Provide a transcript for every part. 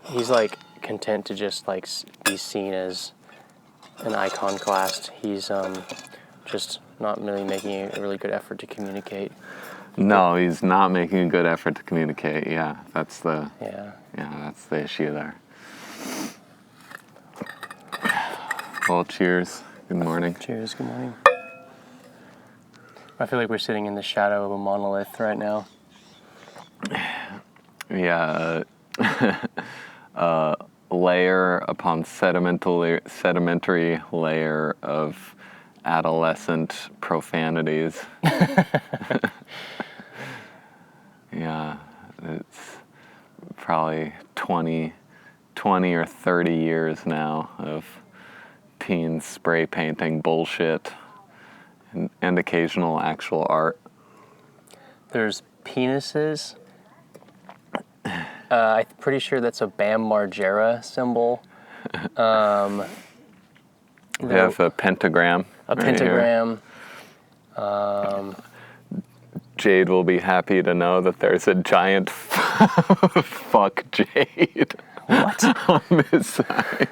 He's like content to just like be seen as an iconoclast. He's just not really making a really good effort to communicate. No, he's not making a good effort to communicate. Yeah, that's the issue there. Well, cheers. Good morning. Cheers. Good morning. I feel like we're sitting in the shadow of a monolith right now. Yeah. Layer upon sedimentary layer of adolescent profanities. Yeah, it's probably 20 or 30 years now of teens spray painting bullshit and occasional actual art. There's penises. I'm pretty sure that's a Bam Margera symbol. We have a pentagram. A pentagram. Jade will be happy to know that there's a giant fuck Jade. What? On this side.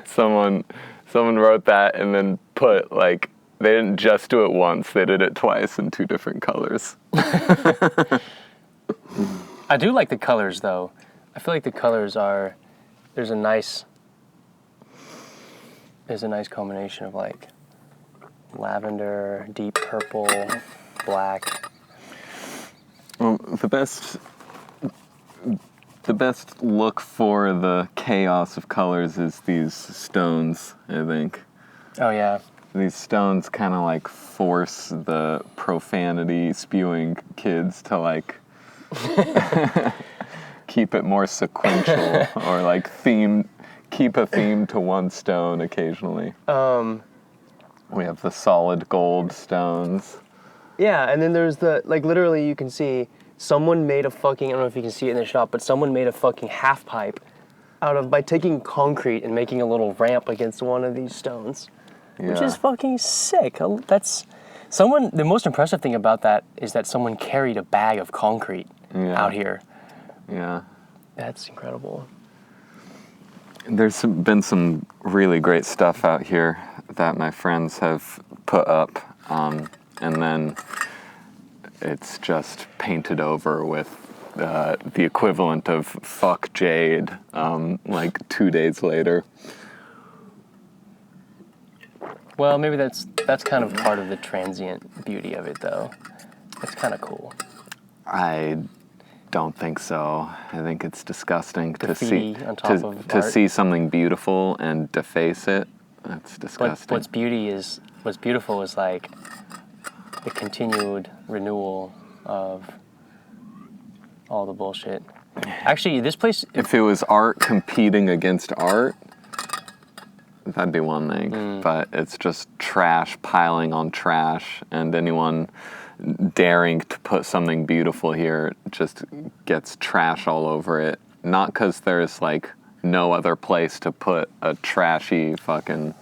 Someone wrote that and then put like, they didn't just do it once, they did it twice in 2 different colors. I do like the colors though. I feel like the colors there's a nice combination of like lavender, deep purple, black. Well, the best look for the chaos of colors is these stones, I think. Oh yeah. These stones kind of like force the profanity spewing kids to like keep it more sequential or like keep a theme to one stone occasionally. We have the solid gold stones. Yeah, and then there's like literally you can see someone made I don't know if you can see it in the shop, but someone made a fucking half pipe by taking concrete and making a little ramp against one of these stones. Yeah. Which is fucking sick. The most impressive thing about that is that someone carried a bag of concrete out here. Yeah. That's incredible. There's been some really great stuff out here that my friends have put up, and then it's just painted over with the equivalent of fuck Jade, like 2 days later. Well, maybe that's kind of part of the transient beauty of it, though. It's kind of cool. I don't think so. I think it's disgusting to see something beautiful and deface it. That's disgusting. What's beautiful is like the continued renewal of all the bullshit. Actually, this place... If it was art competing against art, that'd be one thing. But it's just trash piling on trash, and anyone daring to put something beautiful here just gets trash all over it. Not because there's like no other place to put a trashy fucking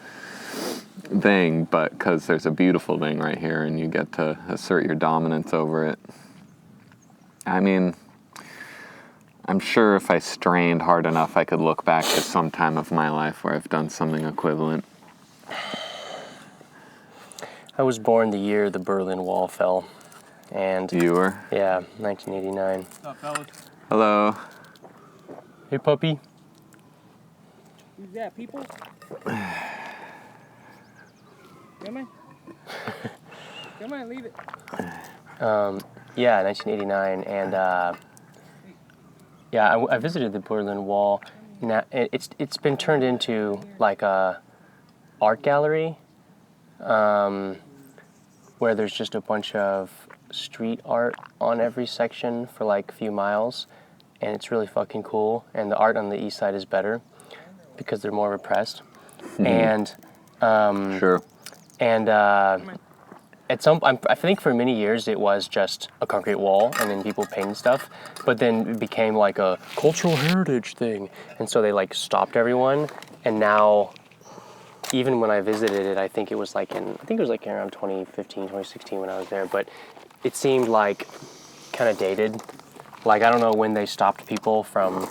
thing, but because there's a beautiful thing right here and you get to assert your dominance over it. I mean, I'm sure if I strained hard enough, I could look back to some time of my life where I've done something equivalent. I was born the year the Berlin Wall fell. And you were? Yeah, 1989. What's up, fellas? Hello. Hey, puppy. Who's that, people? Come on. Come on, leave it. Yeah, 1989, and I visited the Berlin Wall. Now it's been turned into like a art gallery, where there's just a bunch of street art on every section for like a few miles, and it's really fucking cool. And the art on the east side is better because they're more repressed. And sure. And I think for many years it was just a concrete wall, and then people painted stuff. But then it became like a cultural heritage thing, and so they like stopped everyone. And now even when I visited it, I think it was like around 2015, 2016 when I was there, but it seemed like kind of dated. Like, I don't know when they stopped people from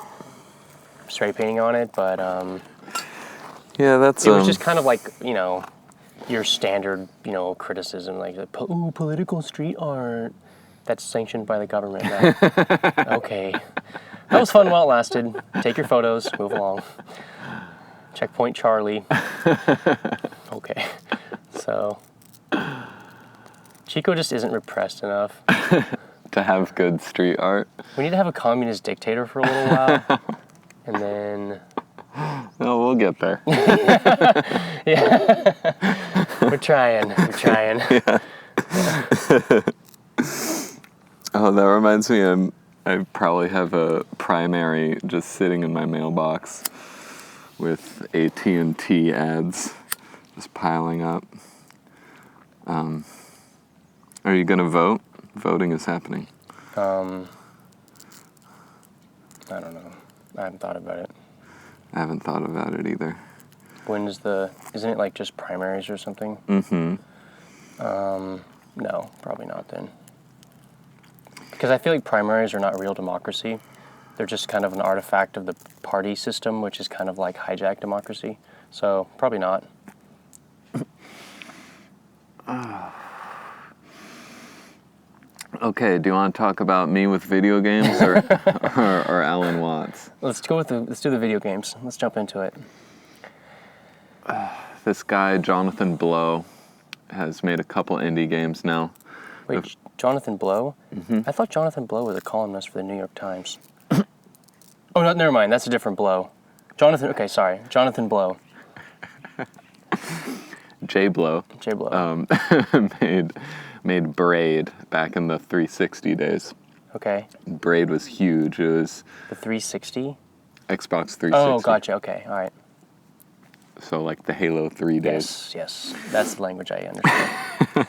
spray painting on it, but Yeah, that's it was just kind of like, your standard, criticism, like, ooh, political street art. That's sanctioned by the government. Okay. That was fun while it lasted. Take your photos, move along. Checkpoint Charlie. Okay. So, Chico just isn't repressed enough. to have good street art. We need to have a communist dictator for a little while. And then... Oh, we'll get there. Yeah. We're trying. Yeah. Oh, that reminds me, I probably have a primary just sitting in my mailbox with AT&T ads just piling up. Are you going to vote? Voting is happening. I don't know. I haven't thought about it. I haven't thought about it either. Isn't it like just primaries or something? Mm-hmm. No, probably not then. Because I feel like primaries are not real democracy. They're just kind of an artifact of the party system, which is kind of like hijacked democracy. So, probably not. Okay, do you want to talk about me with video games or Alan Watts? Let's do the video games. Let's jump into it. This guy, Jonathan Blow, has made a couple indie games now. Wait, Jonathan Blow? Mm-hmm. I thought Jonathan Blow was a columnist for the New York Times. Oh, no, never mind. That's a different Blow. Jonathan Blow. J Blow. Made Braid back in the 360 days. Okay. Braid was huge. It was The 360? Xbox 360. Oh, gotcha. Okay, all right. So like the Halo 3 days. Yes. That's the language I understand.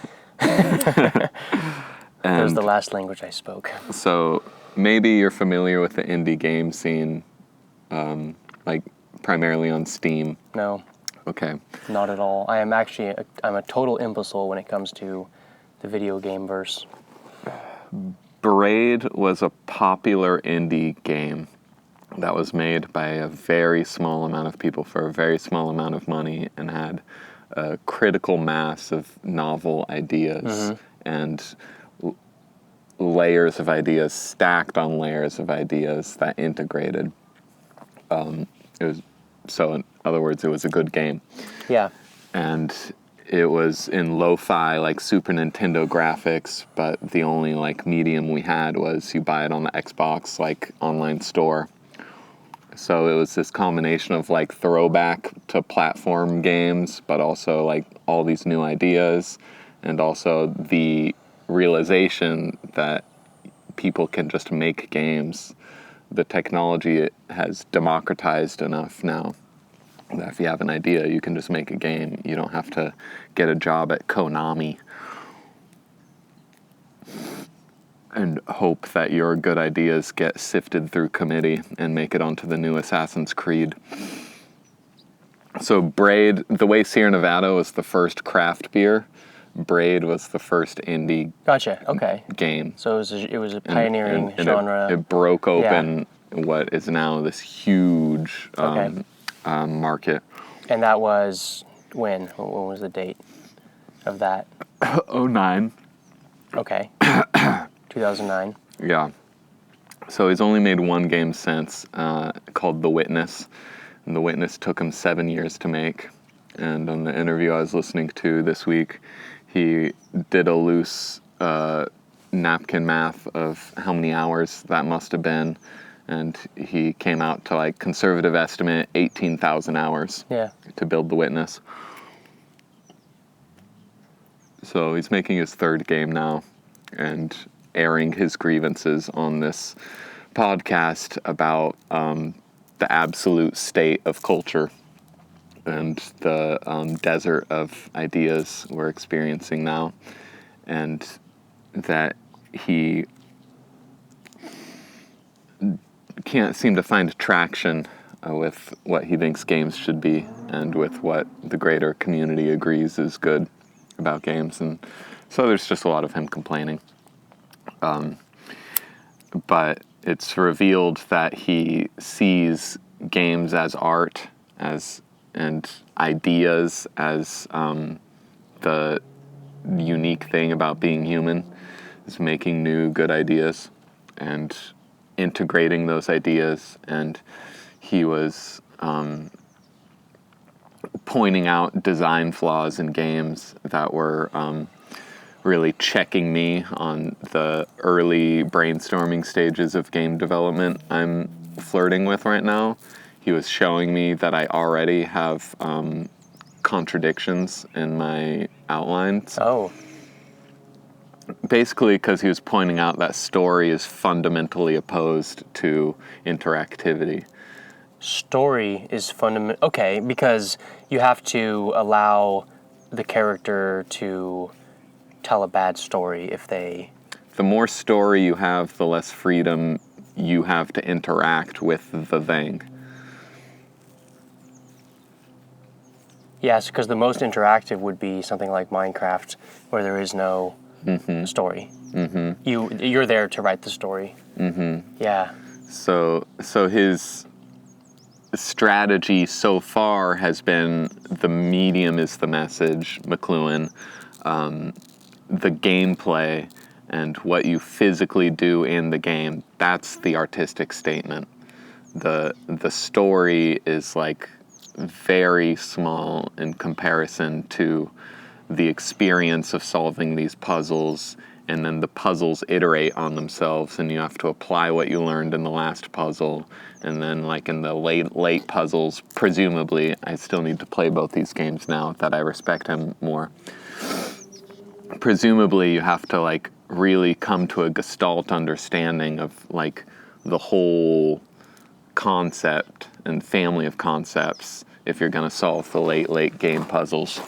That was the last language I spoke. So maybe you're familiar with the indie game scene, like primarily on Steam. No. Okay. Not at all. I'm a total imbecile when it comes to the video game verse. Braid was a popular indie game that was made by a very small amount of people for a very small amount of money and had a critical mass of novel ideas and layers of ideas stacked on layers of ideas that integrated. In other words, it was a good game. Yeah. And it was in lo-fi, like Super Nintendo graphics, but the only like medium we had was you buy it on the Xbox like online store. So it was this combination of like throwback to platform games, but also like all these new ideas, and also the realization that people can just make games. The technology has democratized enough now that if you have an idea, you can just make a game. You don't have to get a job at Konami and hope that your good ideas get sifted through committee and make it onto the new Assassin's Creed. So Braid, the way Sierra Nevada was the first craft beer, Braid was the first indie Gotcha. Okay. game. So it was a pioneering And genre. It broke open what is now this huge market. And that was when? When was the date of that? 2009. Okay. 2009. Yeah. So he's only made one game since, called The Witness. And The Witness took him 7 years to make. And on the interview I was listening to this week, he did a loose napkin math of how many hours that must have been. And he came out to like conservative estimate 18,000 hours to build The Witness. So he's making his third game now and airing his grievances on this podcast about the absolute state of culture and the desert of ideas we're experiencing now, and that he can't seem to find traction with what he thinks games should be and with what the greater community agrees is good about games. And so there's just a lot of him complaining. But it's revealed that he sees games as art, and ideas as the unique thing about being human, is making new good ideas and integrating those ideas. And he was pointing out design flaws in games that were really checking me on the early brainstorming stages of game development I'm flirting with right now. He was showing me that I already have contradictions in my outlines. Oh. Basically because he was pointing out that story is fundamentally opposed to interactivity. Story is fundamental. Okay, because you have to allow the character to tell a bad story if they... The more story you have, the less freedom you have to interact with the thing. Yes, because the most interactive would be something like Minecraft, where there is no story. You're there to write the story. Yeah. So his strategy so far has been the medium is the message, McLuhan, the gameplay and what you physically do in the game, that's the artistic statement. The story is like very small in comparison to the experience of solving these puzzles, and then the puzzles iterate on themselves and you have to apply what you learned in the last puzzle. And then like in the late puzzles, presumably, I still need to play both these games now that I respect him more. Presumably you have to like really come to a gestalt understanding of like the whole concept and family of concepts if you're going to solve the late game puzzles.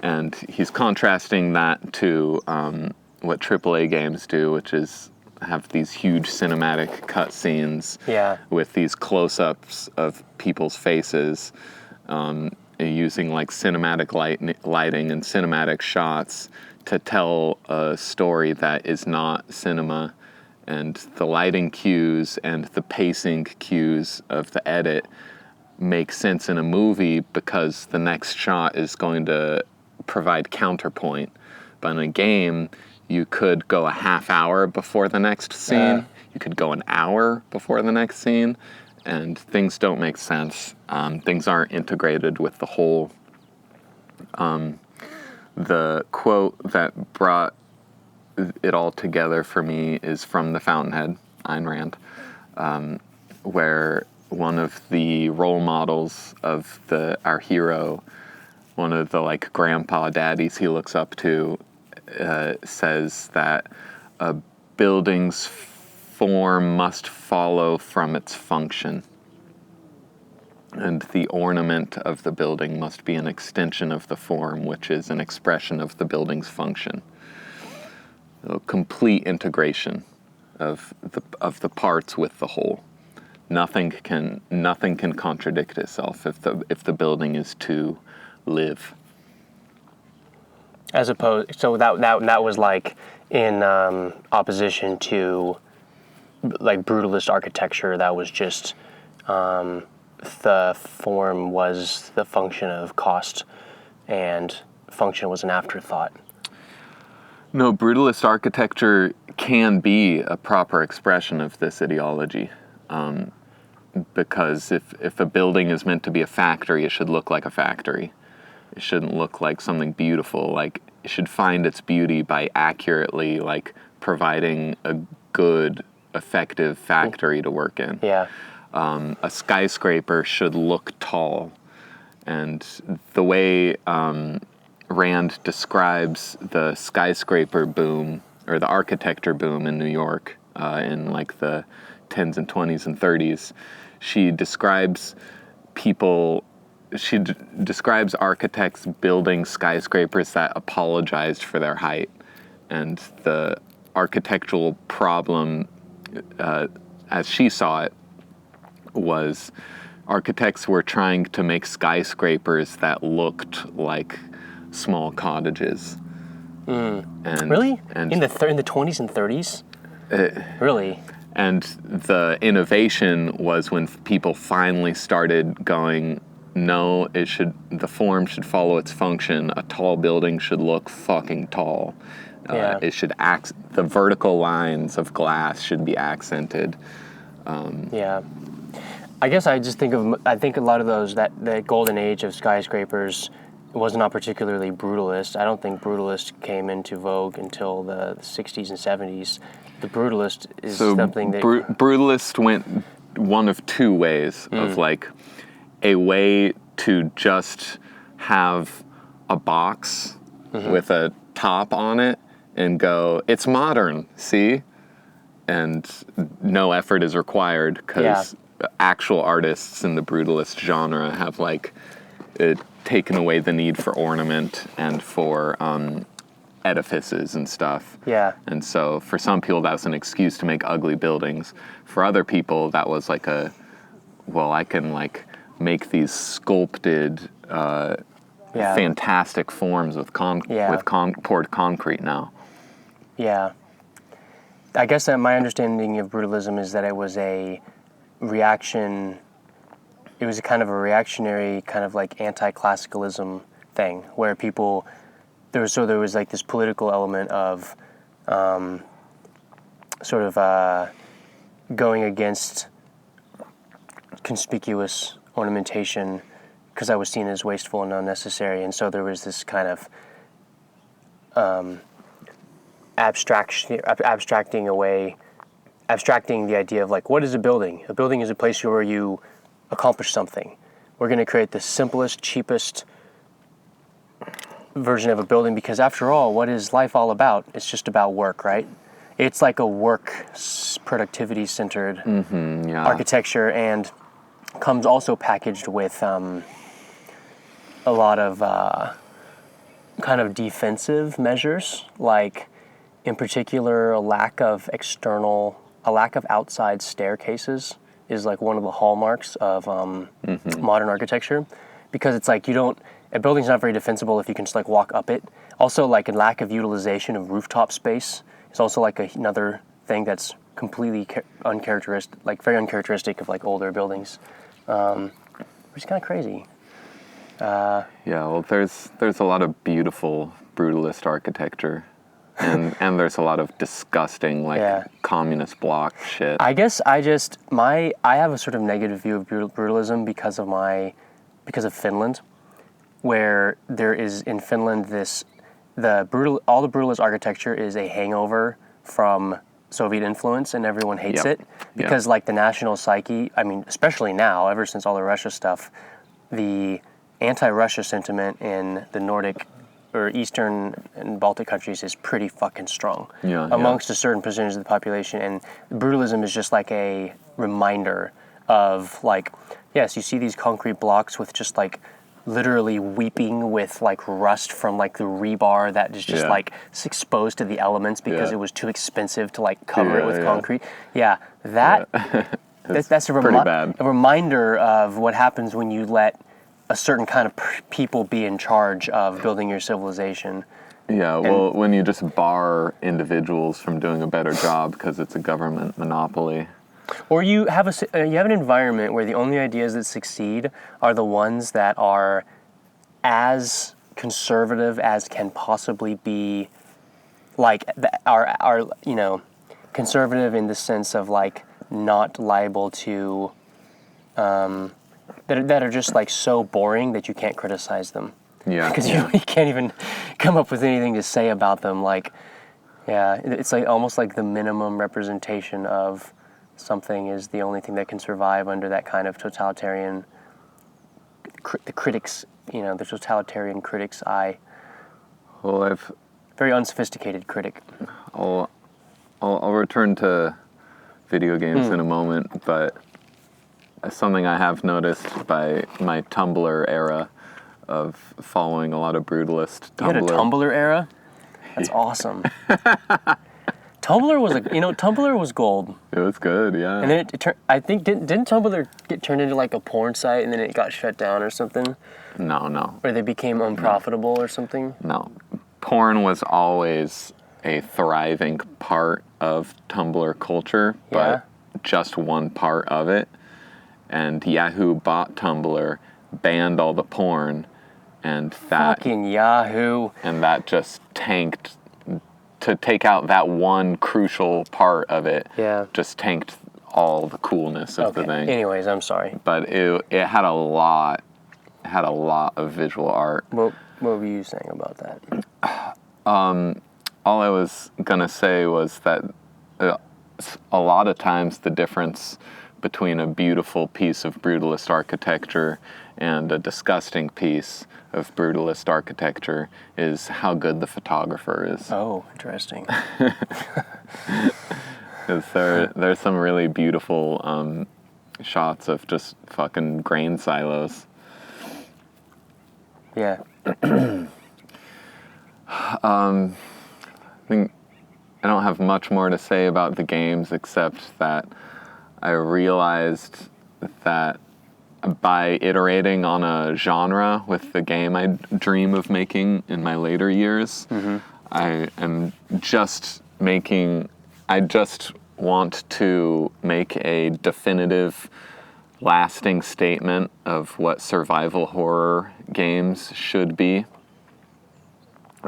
And he's contrasting that to what AAA games do, which is have these huge cinematic cutscenes with these close-ups of people's faces, using like cinematic lighting and cinematic shots to tell a story that is not cinema. And the lighting cues and the pacing cues of the edit make sense in a movie because the next shot is going to provide counterpoint. But in a game, you could go a half hour before the next scene. You could go an hour before the next scene, and things don't make sense. Things aren't integrated with the whole. The quote that brought it all together for me is from The Fountainhead, Ayn Rand, where one of the role models of our hero, one of the like grandpa daddies he looks up to, says that a building's form must follow from its function, and the ornament of the building must be an extension of the form, which is an expression of the building's function. A complete integration of the parts with the whole. Nothing can contradict itself if the building is to live. As opposed, so that was like in opposition to like brutalist architecture. That was just the form was the function of cost, and function was an afterthought. No, brutalist architecture can be a proper expression of this ideology. Because if a building is meant to be a factory, it should look like a factory. It shouldn't look like something beautiful. Like, it should find its beauty by accurately, like, providing a good, effective factory to work in. Yeah. A skyscraper should look tall. And the way Rand describes the skyscraper boom, or the architecture boom in New York in, like, the 10s and 20s and 30s, she describes describes architects building skyscrapers that apologized for their height. And the architectural problem, as she saw it, was architects were trying to make skyscrapers that looked like small cottages. And, Really? And In the 20s and 30s? Really? And the innovation was when people finally started going, no, the form should follow its function. A tall building should look fucking tall. Yeah. The vertical lines of glass should be accented. Yeah. I guess I think a lot of those, the golden age of skyscrapers was not particularly brutalist. I don't think brutalist came into vogue until the 60s and 70s. The brutalist is something that... Brutalist went one of two ways of like a way to just have a box with a top on it and go, it's modern, see? And no effort is required because actual artists in the brutalist genre have like taken away the need for ornament and for edifices and stuff. Yeah. And so for some people that was an excuse to make ugly buildings. For other people that was like I can like make these sculpted fantastic forms with poured concrete now. Yeah. I guess that my understanding of brutalism is that it was a reaction. It was a kind of a reactionary, kind of like anti-classicalism thing, where there was like this political element of going against conspicuous ornamentation because I was seen as wasteful and unnecessary, and so there was this kind of abstracting the idea of like, what is a building? A building is a place where you accomplish something. We're going to create the simplest, cheapest version of a building because after all, what is life all about? It's just about work, right? It's like a work, productivity-centered architecture, and comes also packaged with a lot of kind of defensive measures, like in particular a lack of outside staircases is like one of the hallmarks of modern architecture, because it's like a building's not very defensible if you can just like walk up it. Also, like a lack of utilization of rooftop space is also like another thing that's completely uncharacteristic, like very uncharacteristic of like older buildings, which is kind of crazy. There's a lot of beautiful brutalist architecture. And there's a lot of disgusting, communist bloc shit. I guess I have a sort of negative view of brutalism because of Finland, where there is in Finland all the brutalist architecture is a hangover from Soviet influence, and everyone hates it because like the national psyche, I mean, especially now, ever since all the Russia stuff, the anti-Russia sentiment in the Nordic or Eastern and Baltic countries is pretty fucking strong amongst a certain percentage of the population. And brutalism is just like a reminder of like, yes, you see these concrete blocks with just like literally weeping with like rust from like the rebar that is just like exposed to the elements because it was too expensive to like cover it with concrete. Yeah, that's a reminder of what happens when you let a certain kind of people be in charge of building your civilization. Yeah, well, when you just bar individuals from doing a better job because it's a government monopoly. Or you have an environment where the only ideas that succeed are the ones that are as conservative as can possibly be, like are conservative in the sense of like not liable to that are just like so boring that you can't criticize them. Yeah. Because you can't even come up with anything to say about them. Like, it's like almost like the minimum representation of something is the only thing that can survive under that kind of totalitarian, the totalitarian critic's eye. Well, very unsophisticated critic. I'll return to video games in a moment, but something I have noticed by my Tumblr era of following a lot of brutalist Tumblr. You had a Tumblr era? That's awesome. Tumblr was Tumblr was gold. It was good, yeah. And then it turned. I think didn't Tumblr get turned into like a porn site, and then it got shut down or something, No. or they became unprofitable or something. No. Porn was always a thriving part of Tumblr culture, Yeah. but just one part of it. And Yahoo bought Tumblr, banned all the porn, and that Fucking Yahoo. and that just tanked. To take out that one crucial part of it, Yeah. just tanked all the coolness of the thing. Anyways, I'm sorry. But it had a lot of visual art. What were you saying about that? All I was gonna say was that a lot of times the difference between a beautiful piece of brutalist architecture and a disgusting piece of brutalist architecture is how good the photographer is. Oh, interesting. 'Cause there's some really beautiful shots of just fucking grain silos. Yeah. I think I don't have much more to say about the games except that I realized that by iterating on a genre with the game I dream of making in my later years, I just want to make a definitive, lasting statement of what survival horror games should be.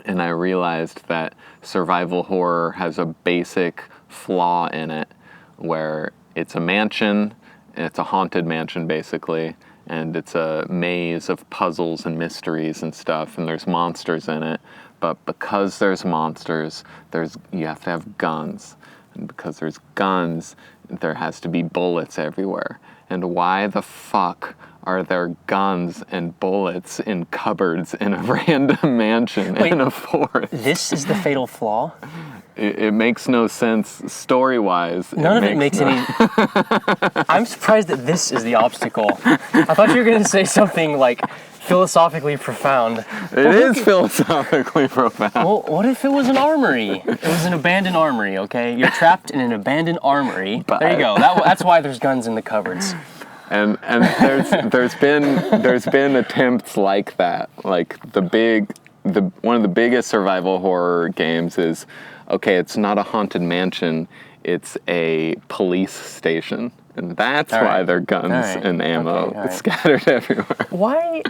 And I realized that survival horror has a basic flaw in it where it's a mansion, and it's a haunted mansion basically, and it's a maze of puzzles and mysteries and stuff, and there's monsters in it. But because there's monsters, you have to have guns. And because there's guns, there has to be bullets everywhere. And why the fuck are there guns and bullets in cupboards in a random mansion in a forest? This is the fatal flaw? It makes no sense story-wise. None of it makes any... I'm surprised that this is the obstacle. I thought you were going to say something like philosophically profound. It is philosophically profound. Well, what if it was an armory? It was an abandoned armory, okay? You're trapped in an abandoned armory. There you go. That's why there's guns in the cupboards. And there's been attempts like that. Like one of the biggest survival horror games is, okay, it's not a haunted mansion, it's a police station. And that's why there are guns and ammo scattered everywhere. Why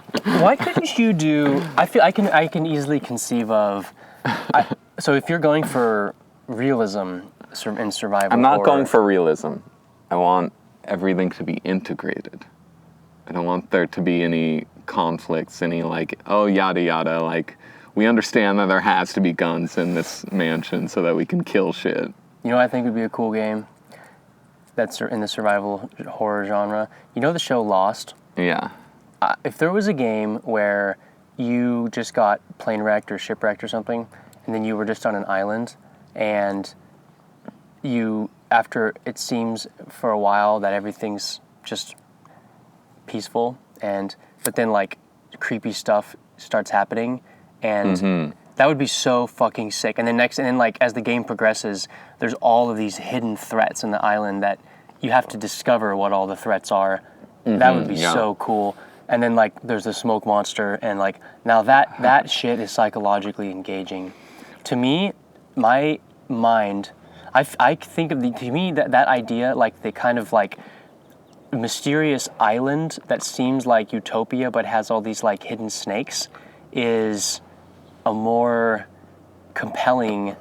couldn't you do? I feel I can easily conceive of. So if you're going for realism in survival, I'm not horror, going for realism. I want everything to be integrated. I don't want there to be any conflicts, any like, oh, yada yada, like, we understand that there has to be guns in this mansion so that we can kill shit. You know what I think would be a cool game that's in the survival horror genre? You know the show Lost? Yeah. If there was a game where you just got plane wrecked or shipwrecked or something, and then you were just on an island, and after it seems for a while that everything's just peaceful, but then like creepy stuff starts happening, and that would be so fucking sick. And then like as the game progresses, there's all of these hidden threats in the island that you have to discover what all the threats are. That would be so cool. And then like there's the smoke monster, and like now that shit is psychologically engaging. To me, my mind, I think of to me that idea, like the kind of like mysterious island that seems like utopia but has all these like hidden snakes, is a more compelling.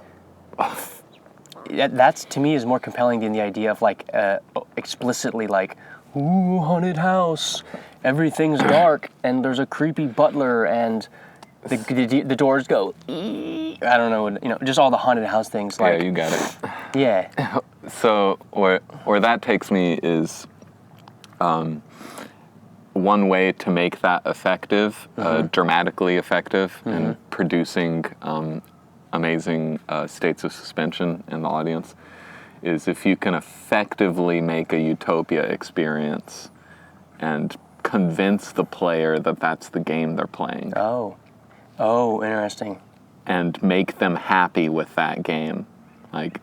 That's to me is more compelling than the idea of like explicitly like, ooh, haunted house, everything's dark, and there's a creepy butler, and the doors go. I don't know, just all the haunted house things. Like, yeah, you got it. Yeah. So where that takes me is, one way to make that effective, dramatically effective, and producing amazing states of suspension in the audience, is if you can effectively make a utopia experience and convince the player that that's the game they're playing. Oh, interesting. And make them happy with that game. Like,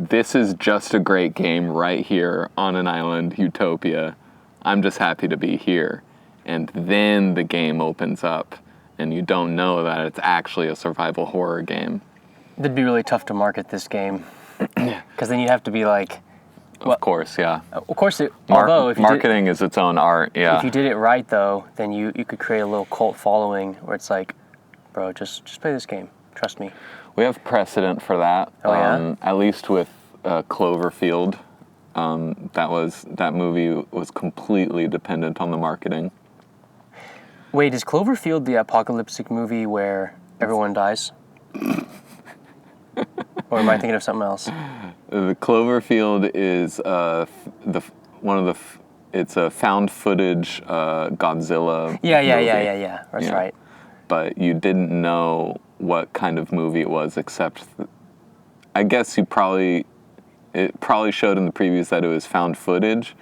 this is just a great game right here on an island, Utopia. I'm just happy to be here. And then the game opens up, and you don't know that it's actually a survival horror game. It'd be really tough to market this game. Because then you'd have to be like... Of course, yeah. Of course, although... if you marketing is its own art, yeah. If you did it right, though, then you could create a little cult following where it's like, bro, just play this game. Trust me. We have precedent for that. Oh, yeah? At least with Cloverfield. That movie was completely dependent on the marketing. Wait, is Cloverfield the apocalyptic movie where everyone dies? Or am I thinking of something else? The Cloverfield is it's a found footage Godzilla. Yeah. That's right. But you didn't know what kind of movie it was, except I guess it probably showed in the previews that it was found footage,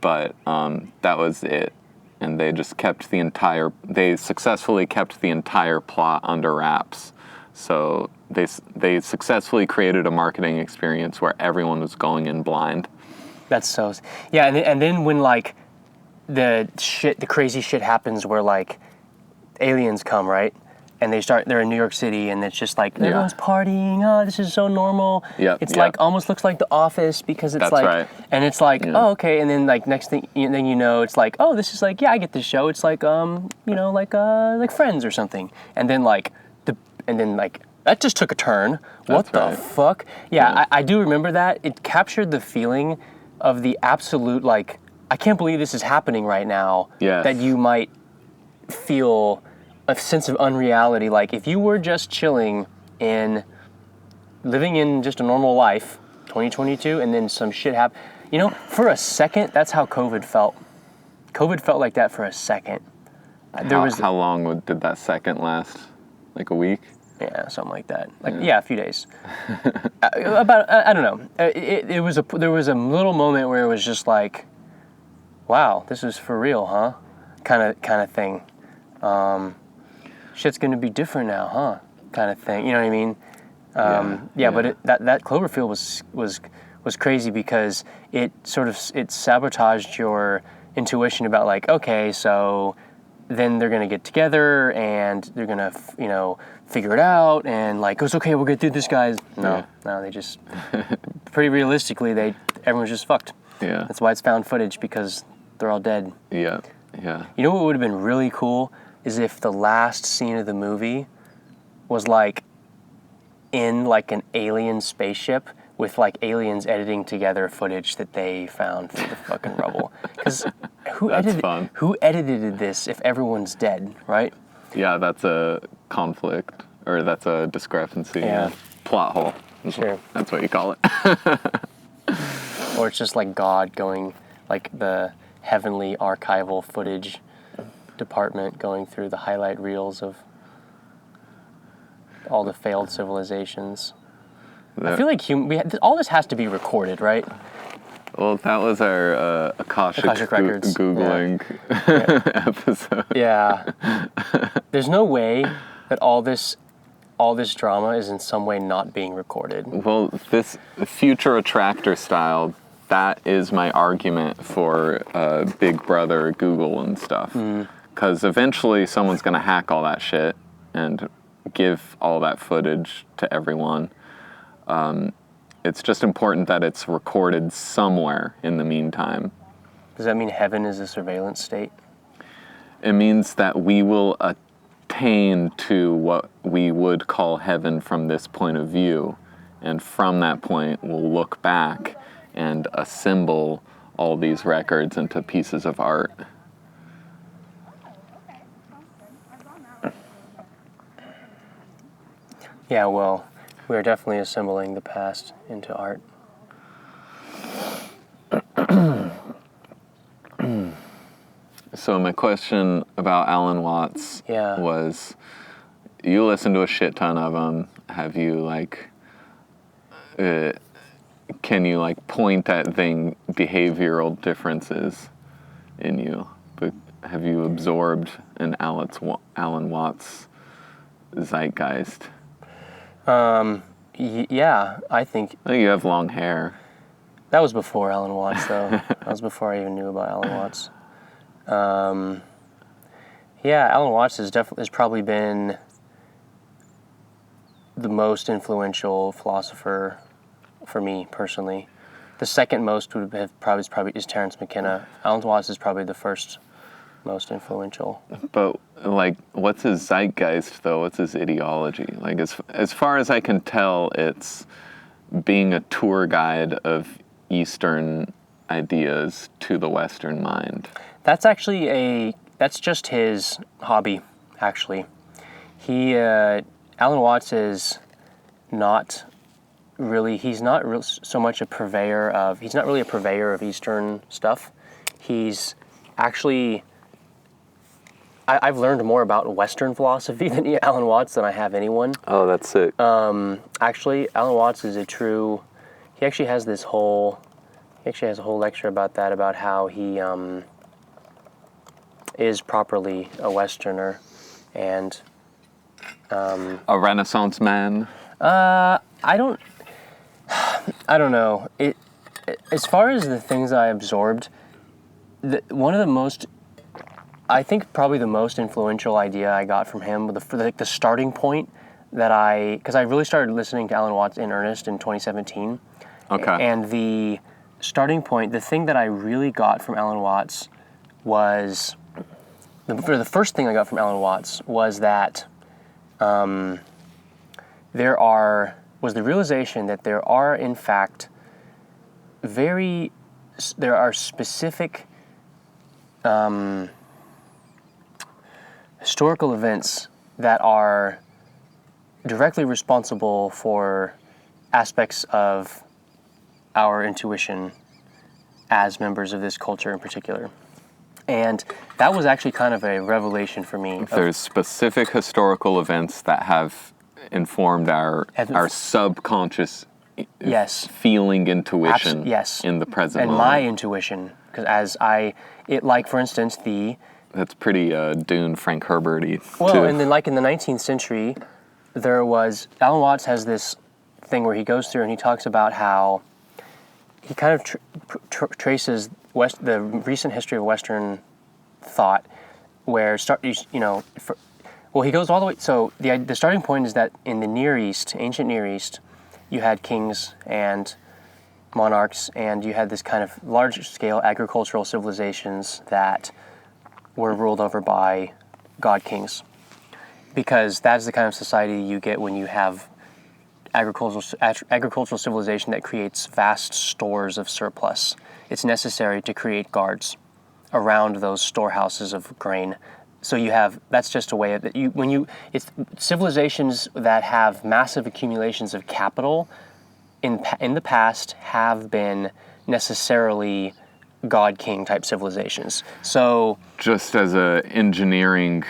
but that was it. And they just they successfully kept the entire plot under wraps. So they successfully created a marketing experience where everyone was going in blind. That's so... Yeah, and then when, like, the crazy shit happens where, like, aliens come, right? And they're in New York City, and it's just like, everyone's partying, oh, this is so normal. It's like, almost looks like The Office, because it's That's right. And it's like, oh, okay, and then, like, next thing, then you know, it's like, oh, this is like, yeah, I get this show. It's like, like Friends or something. And then, like, that just took a turn. What the fuck? Yeah, I do remember that. It captured the feeling of the absolute, like, I can't believe this is happening right now. Yes. That you might feel a sense of unreality. Like, if you were just living in just a normal life, 2022, and then some shit happened. You know, for a second, that's how COVID felt. COVID felt like that for a second. How long did that second last? Like a week? Yeah, something like that. A few days. I don't know. There was a little moment where it was just like, wow, this is for real, huh? Kind of thing. Shit's gonna be different now, huh? Kind of thing. You know what I mean? But that Cloverfield was crazy because it sabotaged your intuition about, like, okay, so then they're gonna get together and they're gonna figure it out, and like, it's okay, we'll get through this, guys. No, they just pretty realistically everyone's just fucked. Yeah. That's why it's found footage, because they're all dead. Yeah. You know what would have been really cool is if the last scene of the movie was like in like an alien spaceship with like aliens editing together footage that they found through the fucking rubble. Because who edited this if everyone's dead, right? Yeah, that's a conflict, or that's a discrepancy. Yeah. Plot hole. Sure. That's what you call it. Or it's just like God going, like the heavenly archival footage department going through the highlight reels of all the failed civilizations. I feel like all this has to be recorded, right? Well, that was our Akashic Records. Googling episode. Yeah. There's no way that all this drama is in some way not being recorded. Well, this future Attractor style, that is my argument for Big Brother, Google, and stuff. Because eventually someone's going to hack all that shit and give all that footage to everyone. It's just important that it's recorded somewhere in the meantime. Does that mean heaven is a surveillance state? It means that we will attain to what we would call heaven from this point of view. And from that point, we'll look back and assemble all these records into pieces of art. Yeah, well, we're definitely assembling the past into art. So my question about Alan Watts was, you listen to a shit ton of them. Have you can you point at behavioral differences in you? But have you absorbed an Alan Watts zeitgeist? Yeah, I think I think you have long hair. that was before Alan Watts, though. That was before I even knew about Alan Watts. Yeah, Alan Watts has probably been the most influential philosopher for me personally. The second most would have probably is Terence McKenna. Alan Watts is probably the first most influential. But like, what's his zeitgeist though? What's his ideology? Like, as far as I can tell, it's being a tour guide of Eastern ideas to the Western mind. That's just his hobby, actually. Alan Watts is not really, he's not so much he's not really a purveyor of Eastern stuff. He's actually, I've learned more about Western philosophy than Alan Watts than I have anyone. Oh, that's sick. Actually, Alan Watts is he actually has a whole lecture about that, about how he is properly a Westerner and a Renaissance man. I don't know. As far as the things I absorbed, I think probably the most influential idea I got from him, the starting point because I really started listening to Alan Watts in earnest in 2017. Okay. And the starting point, the thing that I really got from Alan Watts was, the first thing I got from Alan Watts was that there are in fact specific historical events that are directly responsible for aspects of our intuition as members of this culture in particular. And that was actually kind of a revelation for me. There's specific historical events that have informed our subconscious yes, feeling intuition yes, in the present and moment. my intuition, because for instance, that's pretty Dune Frank Herbert-y. Well, too. and then like in the 19th century, Alan Watts has this thing where he goes through and he talks about how he kind of traces the recent history of Western thought, where he goes all the way. So the starting point is that in the Near East, ancient Near East, you had kings and monarchs, and you had this kind of large-scale agricultural civilizations that were ruled over by god kings, because that's the kind of society you get when you have agricultural civilization that creates vast stores of surplus. It's necessary to create guards around those storehouses of grain. So that's just a way of it's civilizations that have massive accumulations of capital in the past have been necessarily god king type civilizations. So just as a engineering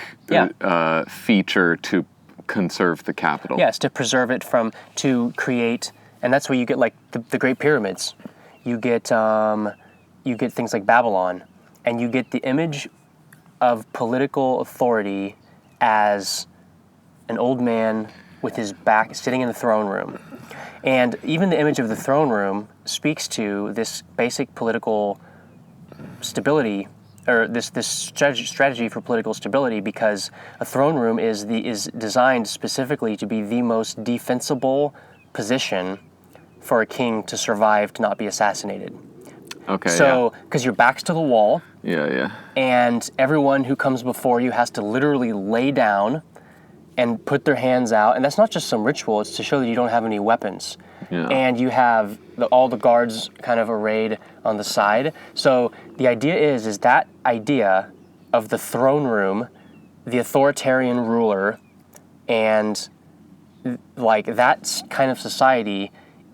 feature to conserve the capital. Yes, to preserve it to create, and that's where you get like the Great Pyramids. You get things like Babylon, and you get the image of political authority as an old man with his back sitting in the throne room. And even the image of the throne room speaks to this basic political stability, or this strategy for political stability, because a throne room is designed specifically to be the most defensible position for a king to survive, to not be assassinated. Okay. So, because your back's to the wall, yeah, and everyone who comes before you has to literally lay down and put their hands out, and that's not just some ritual, it's to show that you don't have any weapons. Yeah. And you have all the guards kind of arrayed on the side. So the idea is that idea of the throne room, the authoritarian ruler, and like that kind of society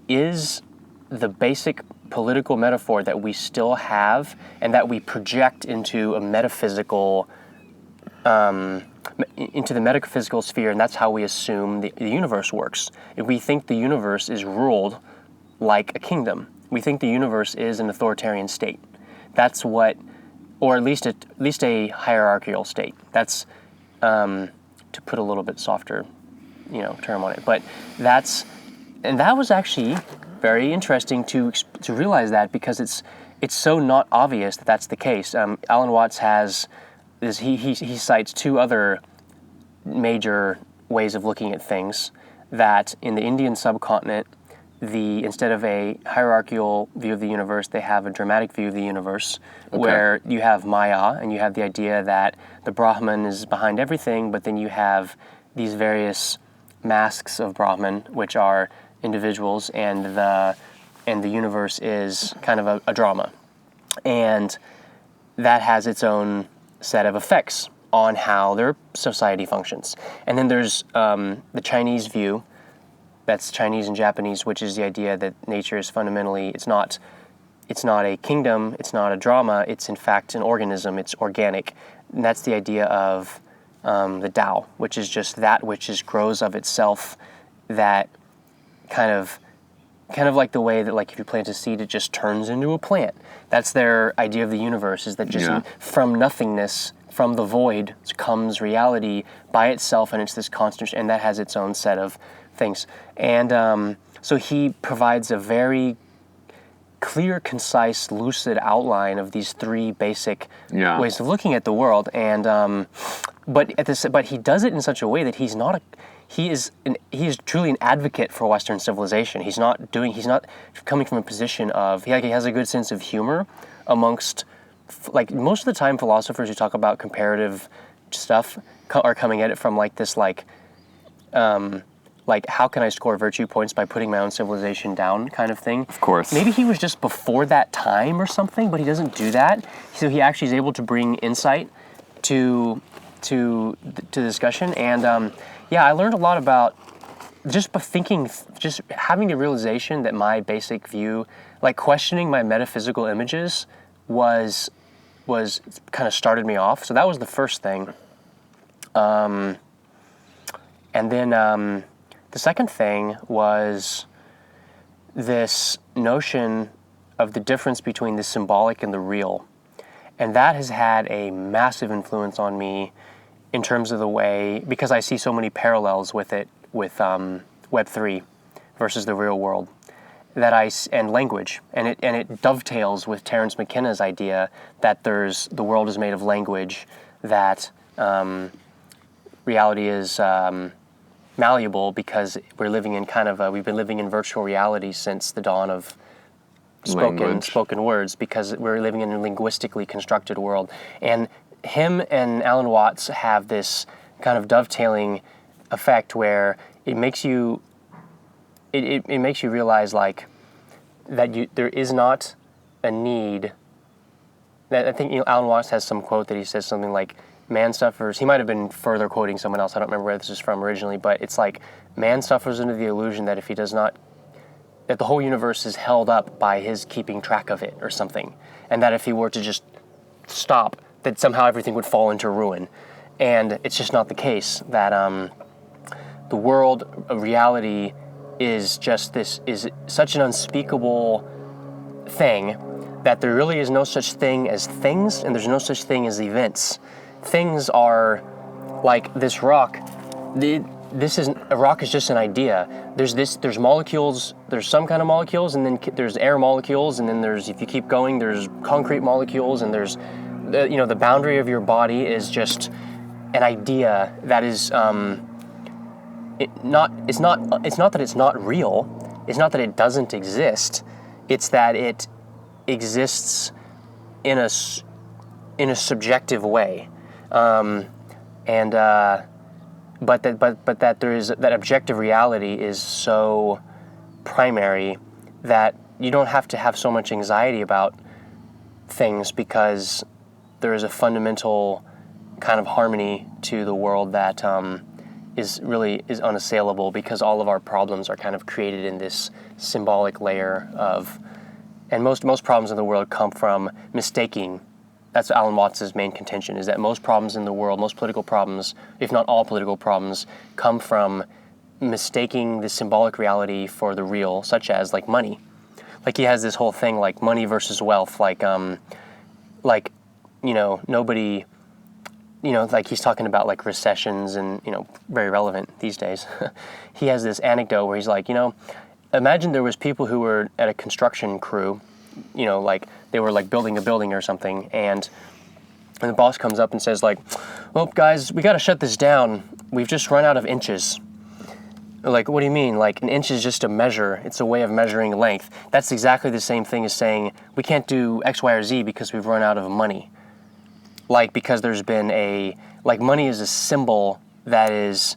is the basic political metaphor that we still have, and that we project into a metaphysical into the metaphysical sphere, and that's how we assume the universe works. If we think the universe is ruled like a kingdom, we think the universe is an authoritarian state. That's what, or at least a hierarchical state. That's to put a little bit softer, term on it. But that's and that was actually very interesting to realize that, because it's so not obvious that that's the case. Alan Watts has this. He cites two other major ways of looking at things. That in the Indian subcontinent, instead of a hierarchical view of the universe, they have a dramatic view of the universe, where you have Maya, and you have the idea that the Brahman is behind everything, but then you have these various masks of Brahman, which are individuals, and the universe is kind of a drama. And that has its own set of effects on how their society functions. And then there's the Chinese view, that's Chinese and Japanese, which is the idea that nature is fundamentally, it's not a kingdom, it's not a drama, it's in fact an organism, it's organic. And that's the idea of the Tao, which is just that which grows of itself, that kind of like the way that, like, if you plant a seed, it just turns into a plant. That's their idea of the universe, is that just from nothingness, from the void, comes reality by itself, and it's this constant, and that has its own set of things. And so he provides a very clear, concise, lucid outline of these three basic ways of looking at the world. And but he does it in such a way that he is truly an advocate for Western civilization. He's not coming from a position of, he has a good sense of humor amongst, like, most of the time philosophers who talk about comparative stuff are coming at it from like this, like how can I score virtue points by putting my own civilization down kind of thing. Of course. Maybe he was just before that time or something, but he doesn't do that. So he actually is able to bring insight to discussion. And I learned a lot about just having the realization that my basic view, like questioning my metaphysical images, was kind of started me off. So that was the first thing. And then the second thing was this notion of the difference between the symbolic and the real. And that has had a massive influence on me in terms of the way, because I see so many parallels with it, with Web3 versus the real world, and language, and it dovetails with Terence McKenna's idea that the world is made of language, that reality is malleable, because we're living in we've been living in virtual reality since the dawn of spoken words, because we're living in a linguistically constructed world. And him and Alan Watts have this kind of dovetailing effect where it makes you realize, like, that there is not a need. That I think Alan Watts has some quote that he says something like, man suffers, he might have been further quoting someone else, I don't remember where this is from originally, but it's like, man suffers under the illusion that that the whole universe is held up by his keeping track of it or something, and that if he were to just stop, that somehow everything would fall into ruin. And it's just not the case, that the world of reality is such an unspeakable thing that there really is no such thing as things, and there's no such thing as events. Things are like this rock. A rock is just an idea. There's molecules, there's some kind of molecules, and then there's air molecules, and then if you keep going, there's concrete molecules, and there's, the boundary of your body is just an idea that is, it's not that it's not real, it's not that it doesn't exist, it's that it exists in a subjective way. But that there is that objective reality is so primary that you don't have to have so much anxiety about things, because there is a fundamental kind of harmony to the world that is unassailable, because all of our problems are kind of created in this symbolic layer of, and most problems in the world come from mistaking. That's Alan Watts' main contention, is that most problems in the world, most political problems, if not all political problems, come from mistaking the symbolic reality for the real, such as, like, money. Like, he has this whole thing, like, money versus wealth, nobody, like, he's talking about, like, recessions and, very relevant these days. He has this anecdote where he's like, imagine there was people who were at a construction crew, like they were like building a building or something, and the boss comes up and says like, well, guys, we got to shut this down. We've just run out of inches. Like, what do you mean? Like, an inch is just a measure. It's a way of measuring length. That's exactly the same thing as saying we can't do X, Y, or Z because we've run out of money. Like, because there's been money is a symbol that is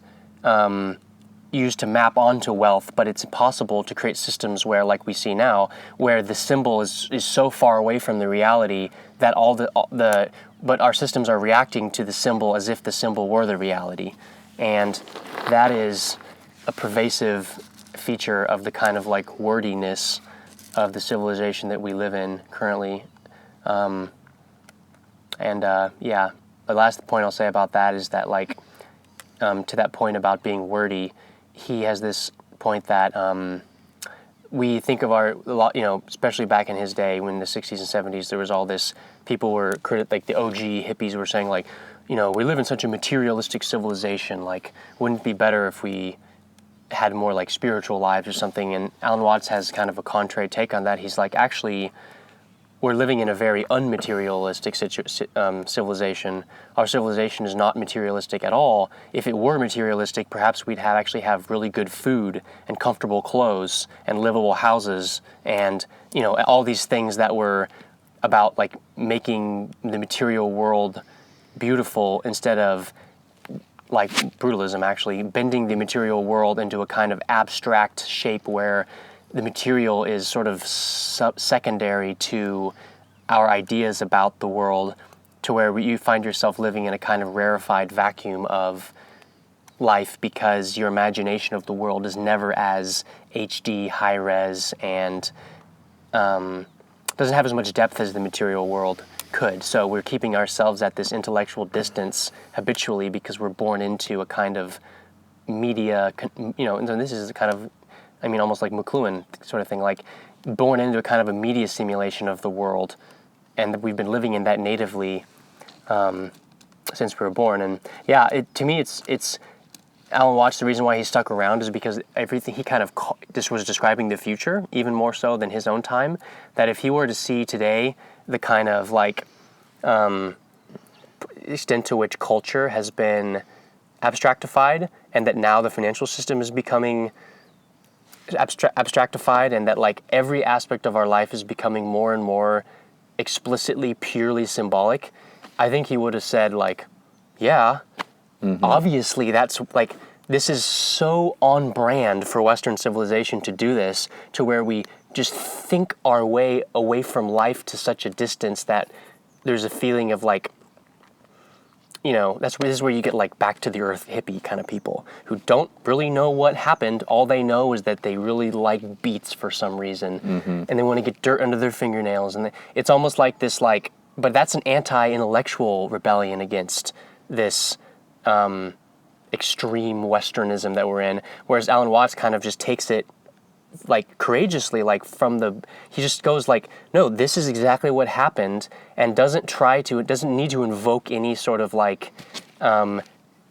used to map onto wealth, but it's impossible to create systems where, like we see now, where the symbol is so far away from the reality that but our systems are reacting to the symbol as if the symbol were the reality. And that is a pervasive feature of the kind of like wordiness of the civilization that we live in currently. The last point I'll say about that is that to that point about being wordy, he has this point that we think of especially back in his day when in the 60s and 70s, there was all this, people were, like the OG hippies were saying like, we live in such a materialistic civilization, like, wouldn't it be better if we had more like spiritual lives or something? And Alan Watts has kind of a contrary take on that. He's like, actually, we're living in a very unmaterialistic civilization. Our civilization is not materialistic at all. If it were materialistic, perhaps we'd actually have really good food and comfortable clothes and livable houses and, all these things that were about like making the material world beautiful instead of like brutalism, actually bending the material world into a kind of abstract shape where the material is sort of secondary to our ideas about the world, to where you find yourself living in a kind of rarefied vacuum of life because your imagination of the world is never as HD, high res, and doesn't have as much depth as the material world could. So we're keeping ourselves at this intellectual distance habitually because we're born into a kind of media, and this is kind of, almost like McLuhan sort of thing, like born into a kind of a media simulation of the world, and we've been living in that natively since we were born. And to me, it's Alan Watts. The reason why he stuck around is because everything he kind of this was describing the future even more so than his own time. That if he were to see today the kind of like extent to which culture has been abstractified, and that now the financial system is becoming abstractified, and that like every aspect of our life is becoming more and more explicitly purely symbolic, I think he would have said like, yeah, obviously that's like, this is so on brand for Western civilization to do this, to where we just think our way away from life to such a distance that there's a feeling of like, this is where you get like back to the earth hippie kind of people who don't really know what happened. All they know is that they really like beats for some reason, and they want to get dirt under their fingernails. And it's almost like this, like, but that's an anti-intellectual rebellion against this extreme Westernism that we're in. Whereas Alan Watts kind of just takes it like courageously, like he just goes like, no, this is exactly what happened, and doesn't need to invoke any sort of like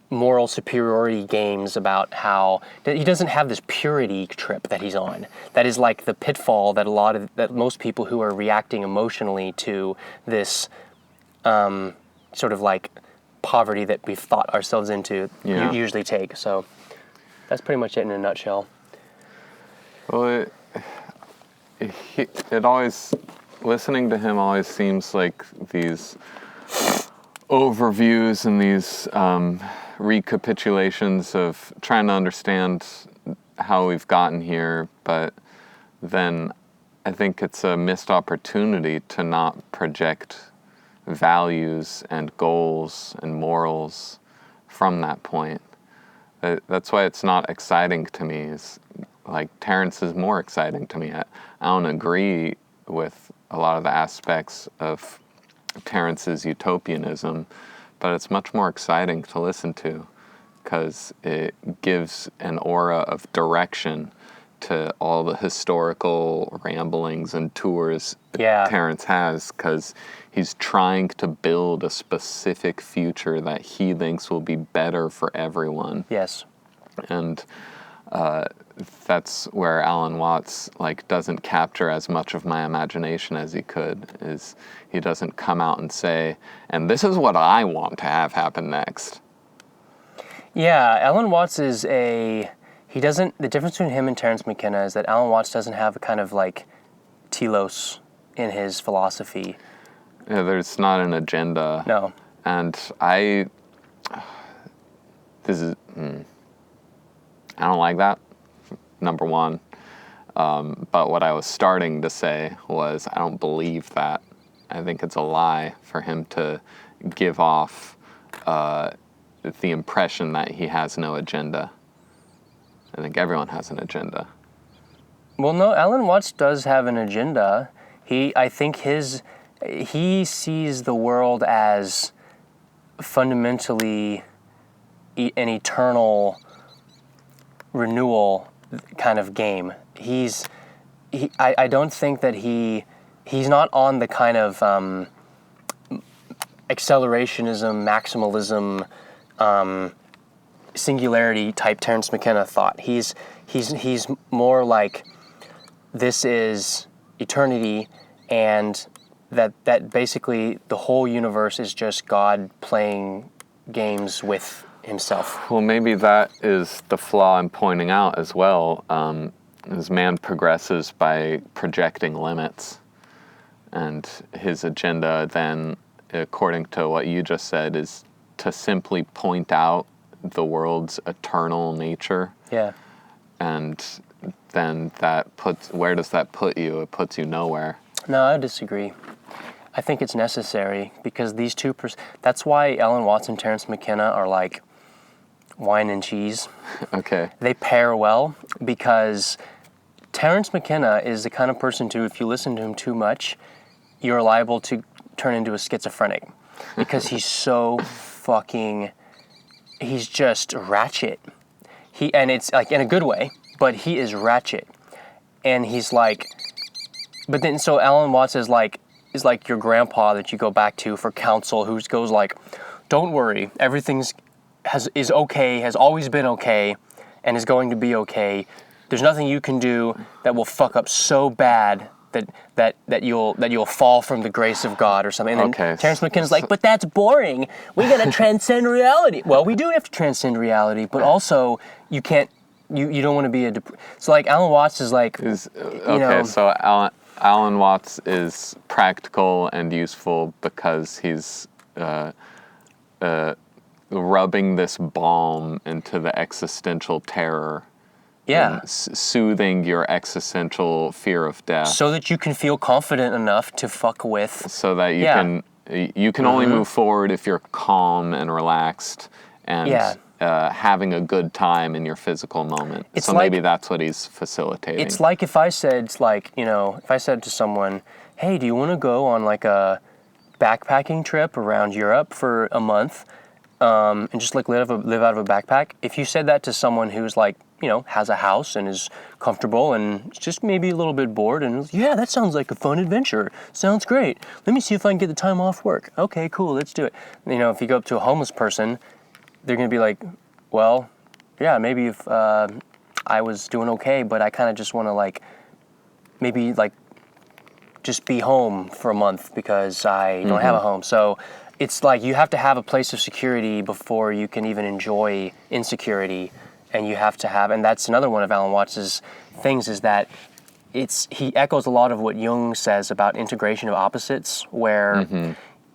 moral superiority games about how he doesn't have this purity trip that he's on. That is like the pitfall that most people who are reacting emotionally to this sort of like poverty that we've thought ourselves into usually take. So that's pretty much it in a nutshell. Well, it always, listening to him always seems like these overviews and these recapitulations of trying to understand how we've gotten here, but then I think it's a missed opportunity to not project values and goals and morals from that point. That's why it's not exciting to me. Like, Terrence is more exciting to me. I don't agree with a lot of the aspects of Terrence's utopianism, but it's much more exciting to listen to because it gives an aura of direction to all the historical ramblings and tours Terrence has, because he's trying to build a specific future that he thinks will be better for everyone. Yes. And that's where Alan Watts like doesn't capture as much of my imagination as he could. Is he doesn't come out and say, and this is what I want to have happen next. Yeah, Alan Watts he doesn't, the difference between him and Terence McKenna is that Alan Watts doesn't have a kind of like telos in his philosophy. Yeah, there's not an agenda. No. And I don't like that, number one. But what I was starting to say was I don't believe that. I think it's a lie for him to give off the impression that he has no agenda. I think everyone has an agenda. Well, no, Alan Watts does have an agenda. I think he sees the world as fundamentally an eternal renewal kind of game. I don't think that he's not on the kind of accelerationism, maximalism, singularity type Terence McKenna thought. He's more like this is eternity, and that basically the whole universe is just God playing games with himself. Well, maybe that is the flaw I'm pointing out as well. As man progresses by projecting limits, and his agenda then, according to what you just said, is to simply point out the world's eternal nature. Yeah. And then where does that put you? It puts you nowhere. No, I disagree. I think it's necessary because these two, that's why Alan Watts and Terence McKenna are like wine and cheese. Okay. They pair well because Terence McKenna is the kind of person if you listen to him too much, you're liable to turn into a schizophrenic because he's so he's just ratchet. And it's like in a good way, but he is ratchet. And he's like, but then so Alan Watts is like your grandpa that you go back to for counsel, who goes like, don't worry, everything's is okay, has always been okay, and is going to be okay. There's nothing you can do that will fuck up so bad that you'll fall from the grace of God or something. And then Terence McKenna's like, but that's boring. We gotta transcend reality. Well, we do have to transcend reality, but also you can't. You don't want to be so like Alan Watts is like. So Alan Watts is practical and useful because he's rubbing this balm into the existential terror. Yeah. Soothing your existential fear of death. So that you can feel confident enough to fuck with. So that you can only move forward if you're calm and relaxed and having a good time in your physical moment. It's so maybe that's what he's facilitating. It's like if I said to someone, hey, do you want to go on like a backpacking trip around Europe for a month and just like live out of a backpack? If you said that to someone who's like, has a house and is comfortable and just maybe a little bit bored and yeah, that sounds like a fun adventure. Sounds great. Let me see if I can get the time off work. Okay, cool, let's do it. If you go up to a homeless person, they're going to be like, well, yeah, maybe if I was doing okay, but I kind of just want to like, maybe like just be home for a month because I don't have a home. So it's like you have to have a place of security before you can even enjoy insecurity. And you have to have, and that's another one of Alan Watts's things, is that he echoes a lot of what Jung says about integration of opposites, where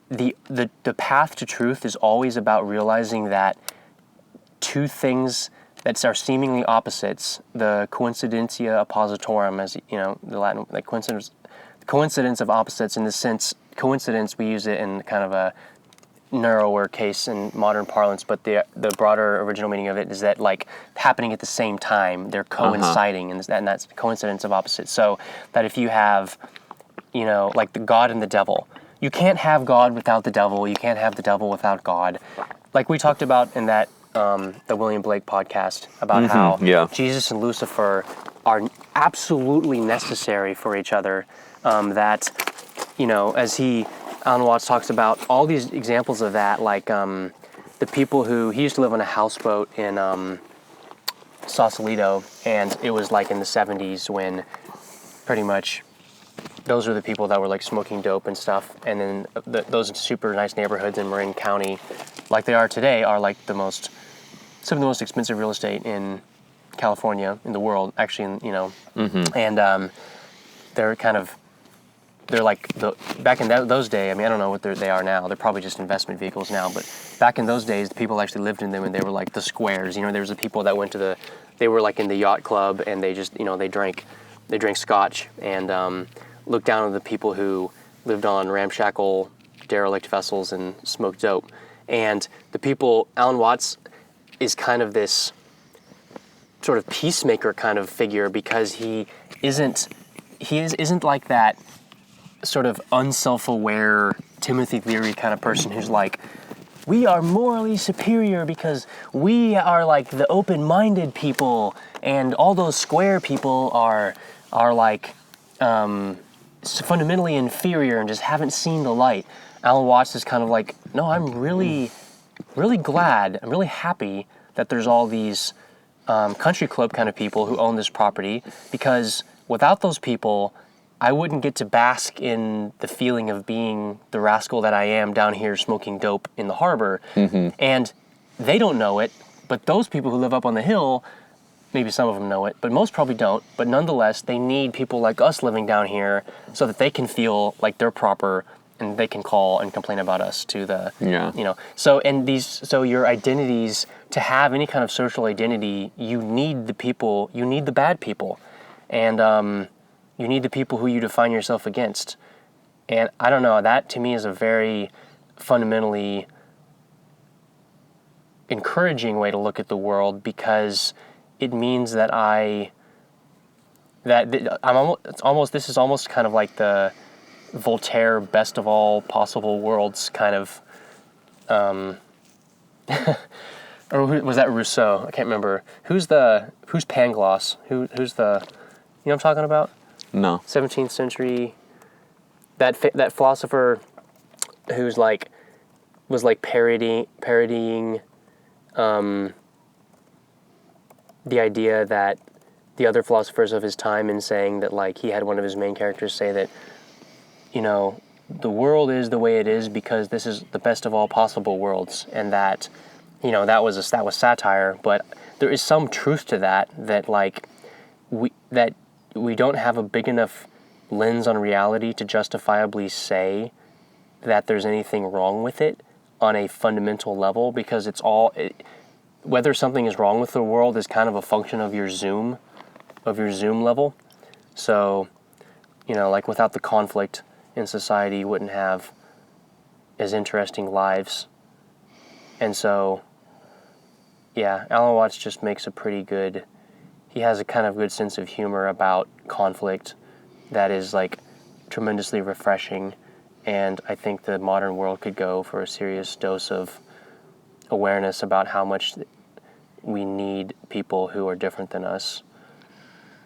the path to truth is always about realizing that two things that are seemingly opposites, the coincidentia oppositorum, as the Latin, like coincidence of opposites, in the sense, coincidence, we use it in kind of a narrower case in modern parlance, but the broader original meaning of it is that like happening at the same time, they're coinciding, and that's coincidence of opposites. So that if you have, like the God and the devil, you can't have God without the devil, you can't have the devil without God. Like we talked about in that the William Blake podcast about how Jesus and Lucifer are absolutely necessary for each other. That as Alan Watts talks about all these examples of that, like the people he used to live on a houseboat in Sausalito, and it was like in the 70s when pretty much those are the people that were like smoking dope and stuff, and then those super nice neighborhoods in Marin County, like they are today, are like some of the most expensive real estate in California, in the world, actually, and they're like back in those days. I mean, I don't know what they are now. They're probably just investment vehicles now. But back in those days, the people actually lived in them, and they were like the squares. There was the people that they were like in the yacht club, and they just they drank scotch and looked down on the people who lived on ramshackle, derelict vessels and smoked dope. And the people, Alan Watts is kind of this sort of peacemaker kind of figure because he isn't like that sort of unself-aware Timothy Leary kind of person who's like, we are morally superior because we are like the open-minded people, and all those square people are like fundamentally inferior and just haven't seen the light. Alan Watts is kind of like, no, I'm really, really glad, I'm really happy that there's all these country club kind of people who own this property, because without those people, I wouldn't get to bask in the feeling of being the rascal that I am down here smoking dope in the harbor. Mm-hmm. And they don't know it, but those people who live up on the hill, maybe some of them know it, but most probably don't. But nonetheless, they need people like us living down here so that they can feel like they're proper and they can call and complain about us to the, So your identities, to have any kind of social identity, you need the people, you need the bad people. And, you need the people who you define yourself against. And I don't know, that to me is a very fundamentally encouraging way to look at the world, because it means that this is almost kind of like the Voltaire best of all possible worlds kind of, or was that Rousseau? I can't remember. Who's Pangloss? Who's the, what I'm talking about? No. 17th century, that philosopher who's was parodying the idea that the other philosophers of his time, and saying that he had one of his main characters say that the world is the way it is because this is the best of all possible worlds, and that that was satire, but there is some truth to that we don't have a big enough lens on reality to justifiably say that there's anything wrong with it on a fundamental level, because whether something is wrong with the world is kind of a function of your zoom level. So, without the conflict in society, you wouldn't have as interesting lives. And so, yeah, Alan Watts just makes he has a kind of good sense of humor about conflict that is tremendously refreshing, and I think the modern world could go for a serious dose of awareness about how much we need people who are different than us.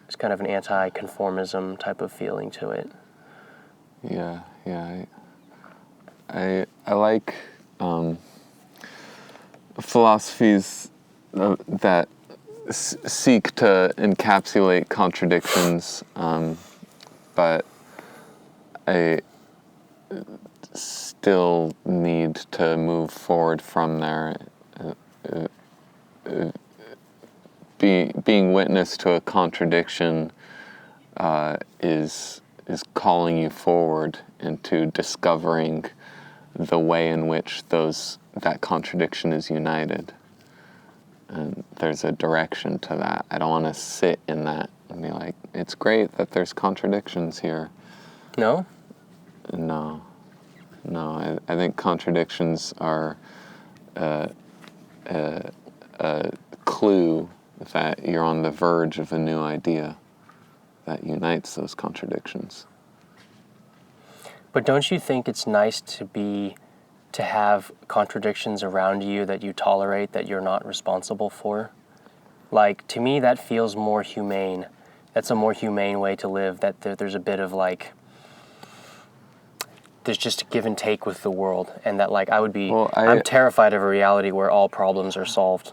It's kind of an anti-conformism type of feeling to it. Yeah. I like philosophies that seek to encapsulate contradictions, but I still need to move forward from there. Being witness to a contradiction is calling you forward into discovering the way in which that contradiction is united. And there's a direction to that. I don't want to sit in that and be like, it's great that there's contradictions here. No? No. I think contradictions are a clue that you're on the verge of a new idea that unites those contradictions. But don't you think it's nice to have contradictions around you that you tolerate, that you're not responsible for? To me, that feels more humane. That's a more humane way to live, that there's a bit of there's just a give and take with the world, and that I'm terrified of a reality where all problems are solved.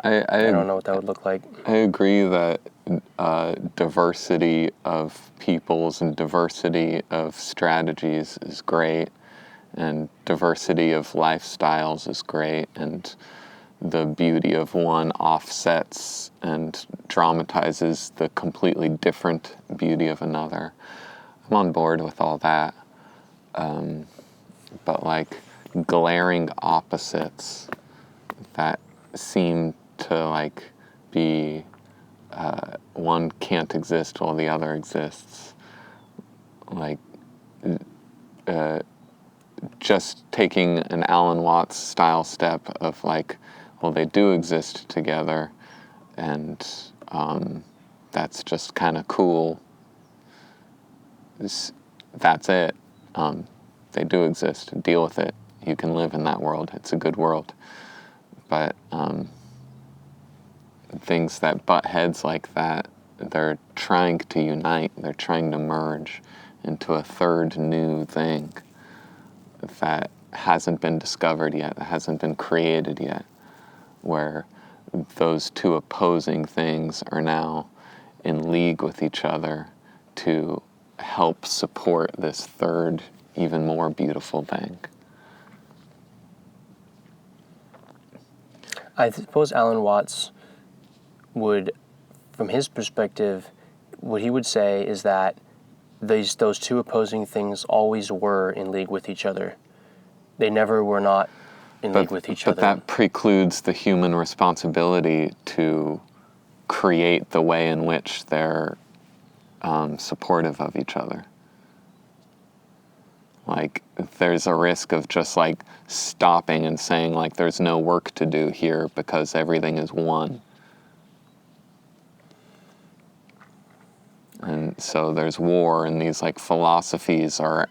I don't know what that would look like. I agree that diversity of peoples and diversity of strategies is great, and diversity of lifestyles is great, and the beauty of one offsets and dramatizes the completely different beauty of another. I'm on board with all that. But like glaring opposites that seem to like be one can't exist while the other exists. Like just taking an Alan Watts style step of like, well, they do exist together, and that's just kind of cool. That's it. They do exist. Deal with it. You can live in that world. It's a good world. But things that butt heads like that, they're trying to unite. They're trying to merge into a third new thing that hasn't been discovered yet, that hasn't been created yet, where those two opposing things are now in league with each other to help support this third, even more beautiful thing. I suppose Alan Watts would, from his perspective, what he would say is that those two opposing things always were in league with each other. They never were not in league with each other. But that precludes the human responsibility to create the way in which they're supportive of each other. Like, there's a risk of just like stopping and saying like there's no work to do here because everything is one. And so there's war, and these like philosophies are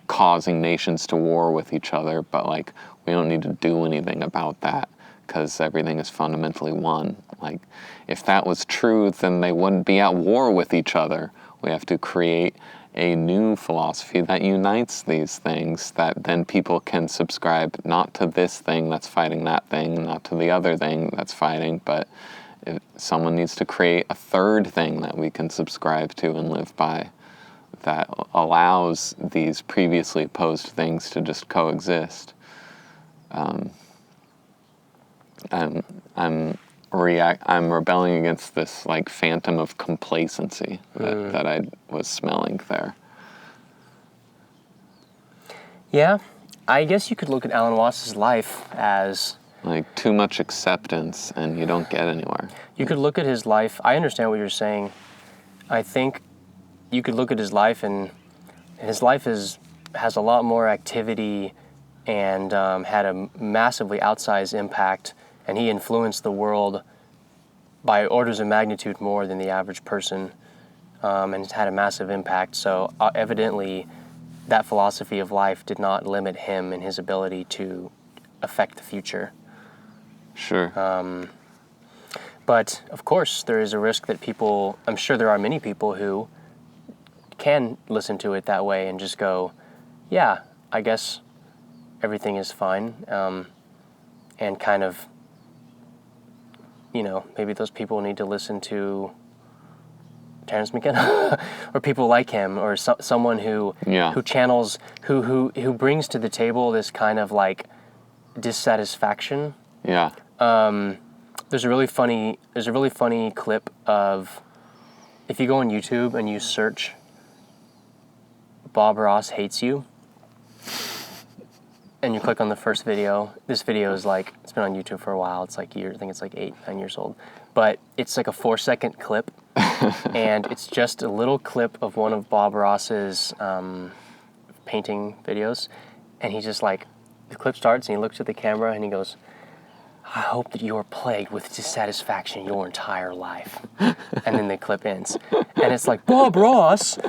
causing nations to war with each other, but like we don't need to do anything about that because everything is fundamentally one. Like, if that was true, then they wouldn't be at war with each other. We have to create a new philosophy that unites these things, that then people can subscribe not to this thing that's fighting that thing, not to the other thing that's fighting, but if someone needs to create a third thing that we can subscribe to and live by, that allows these previously opposed things to just coexist. I'm rebelling against this like phantom of complacency that I was smelling there. Yeah, I guess you could look at Alan Watts' life as like too much acceptance, and you don't get anywhere. You could look at his life. I understand what you're saying. I think you could look at his life, and his life has a lot more activity and had a massively outsized impact, and he influenced the world by orders of magnitude more than the average person, and it's had a massive impact. So evidently, that philosophy of life did not limit him in his ability to affect the future. Sure. But, of course, there is a risk that people, I'm sure there are many people who can listen to it that way and just go, yeah, I guess everything is fine, and kind of, you know, maybe those people need to listen to Terrence McKenna or people like him, or someone who channels, who brings to the table this kind of like dissatisfaction. Yeah. There's a really funny clip of, if you go on YouTube and you search Bob Ross hates you, and you click on the first video. This video is like, it's been on YouTube for a while. It's like I think it's like 8-9 years old, but it's like a 4-second clip, and it's just a little clip of one of Bob Ross's painting videos, and he just like, the clip starts and he looks at the camera and he goes, I hope that you are plagued with dissatisfaction your entire life. And then the clip ends. And it's like, Bob Ross,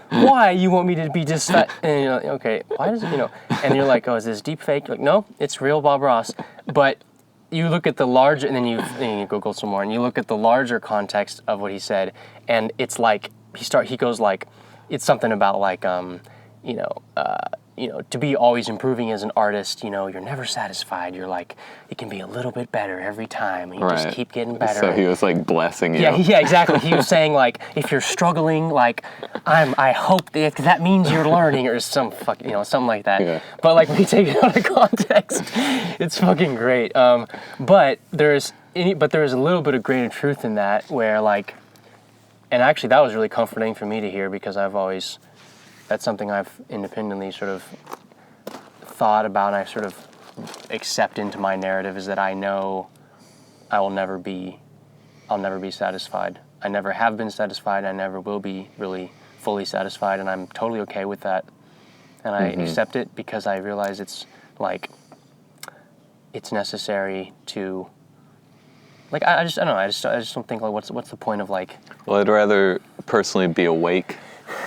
why you want me to be dissatisfied? And you're like, okay, why does it, you know? And you're like, oh, is this deep fake? You're like, no, it's real Bob Ross. But you look at the larger, and then you Google some more, and you look at the larger context of what he said, and it's like, he goes like, it's something about like, to be always improving as an artist, you're never satisfied. You're like, it can be a little bit better every time. And you just keep getting better. So he was like blessing you. Yeah, exactly. He was saying like, if you're struggling, like, I hope that means you're learning, or some fucking, something like that. Yeah. But like when you take it out of context, it's fucking great. But there's a little bit of grain of truth in that, where like, and actually that was really comforting for me to hear, because that's something I've independently sort of thought about, and I sort of accept into my narrative, is that I know I'll never be satisfied. I never have been satisfied. I never will be really fully satisfied, and I'm totally okay with that. And I accept it, because I realize it's necessary to, like, I just don't know. I just don't think, like, what's the point of, like. Well, I'd rather personally be awake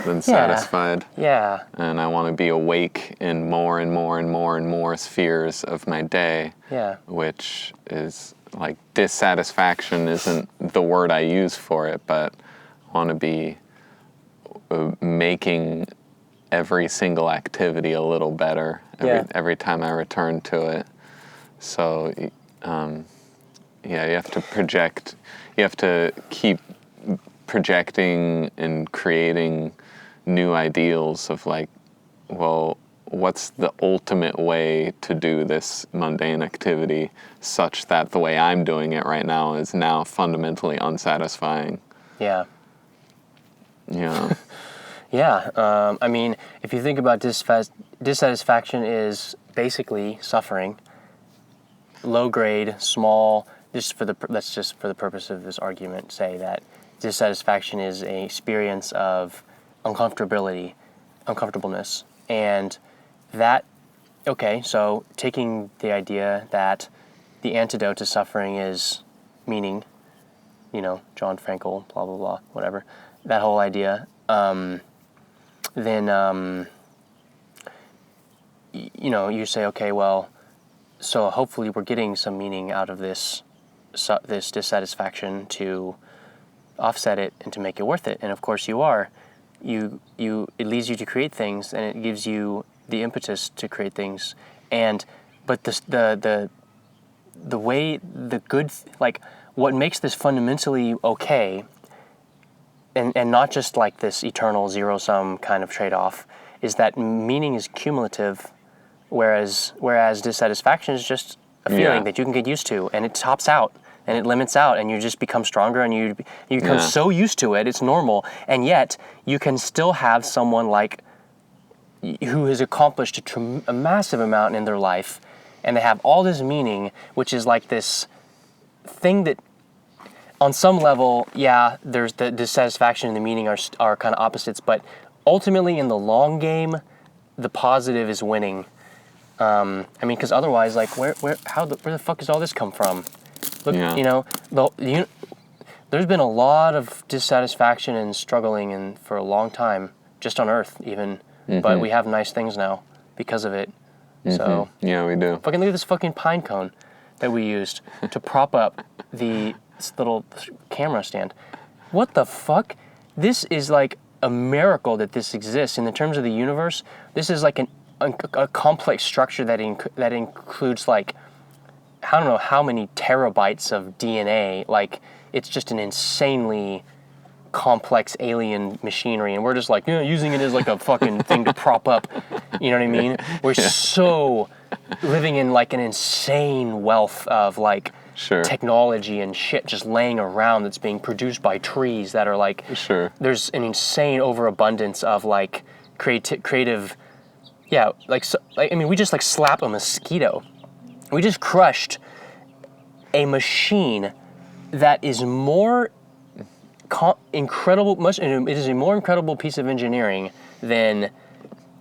than satisfied. Yeah. And I want to be awake in more and more and more and more spheres of my day. Yeah. Which is, like, dissatisfaction isn't the word I use for it, but I want to be making every single activity a little better every time I return to it. So, you have to project. You have to keep projecting and creating new ideals of, like, well, what's the ultimate way to do this mundane activity such that the way I'm doing it right now is now fundamentally unsatisfying. Yeah. Yeah. Yeah. I mean, if you think about dissatisfaction is basically suffering, low grade, small. Let's just for the purpose of this argument say that dissatisfaction is an experience of uncomfortableness, and that, okay, so taking the idea that the antidote to suffering is meaning, John Frankl, blah, blah, blah, whatever, that whole idea, then, you say, okay, well, so hopefully we're getting some meaning out of this dissatisfaction to offset it and to make it worth it. And of course you are. It leads you to create things, and it gives you the impetus to create things. But the way, the good, like, what makes this fundamentally okay, and not just like this eternal zero-sum kind of trade-off, is that meaning is cumulative, whereas dissatisfaction is just a feeling that you can get used to, and it tops out. And it limits out, and you just become stronger, and you become so used to it, it's normal. And yet, you can still have someone like who has accomplished a massive amount in their life, and they have all this meaning, which is like this thing that, on some level, there's the dissatisfaction and the meaning are kind of opposites, but ultimately, in the long game, the positive is winning. Because otherwise, like, where the fuck does all this come from? Look, there's been a lot of dissatisfaction and struggling for a long time, just on Earth even. But we have nice things now because of it. So yeah, we do. Fucking look at this fucking pine cone that we used to prop up this little camera stand. What the fuck? This is like a miracle that this exists. In the terms of the universe, this is like a complex structure that includes, like, I don't know how many terabytes of DNA. Like, it's just an insanely complex alien machinery, and we're just like, using it as like a fucking thing to prop up. You know what I mean? We're so living in like an insane wealth of like technology and shit just laying around that's being produced by trees that are like, there's an insane overabundance of like creative, we just like slap a mosquito. We just crushed a machine that is more incredible. It is a more incredible piece of engineering than,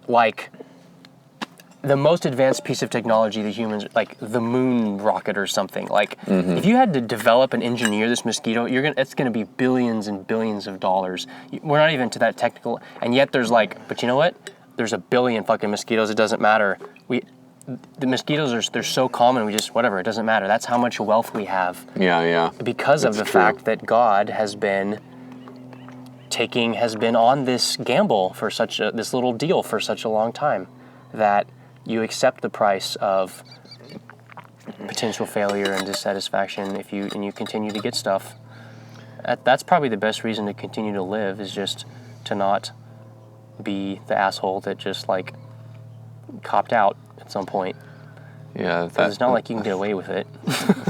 like, the most advanced piece of technology the humans, like the moon rocket or something. Like, if you had to develop and engineer this mosquito, it's gonna be billions and billions of dollars. We're not even to that technical, and yet there's like, but you know what? There's a billion fucking mosquitoes. It doesn't matter. The mosquitoes they're so common. We just, whatever. It doesn't matter. That's how much wealth we have. Yeah. Because of the fact that God has been on this gamble for this little deal for such a long time. that you accept the price of potential failure and dissatisfaction and you continue to get stuff. That's probably the best reason to continue to live, is just to not be the asshole that just like copped out at some point. Yeah, Because it's not like you can get away with it.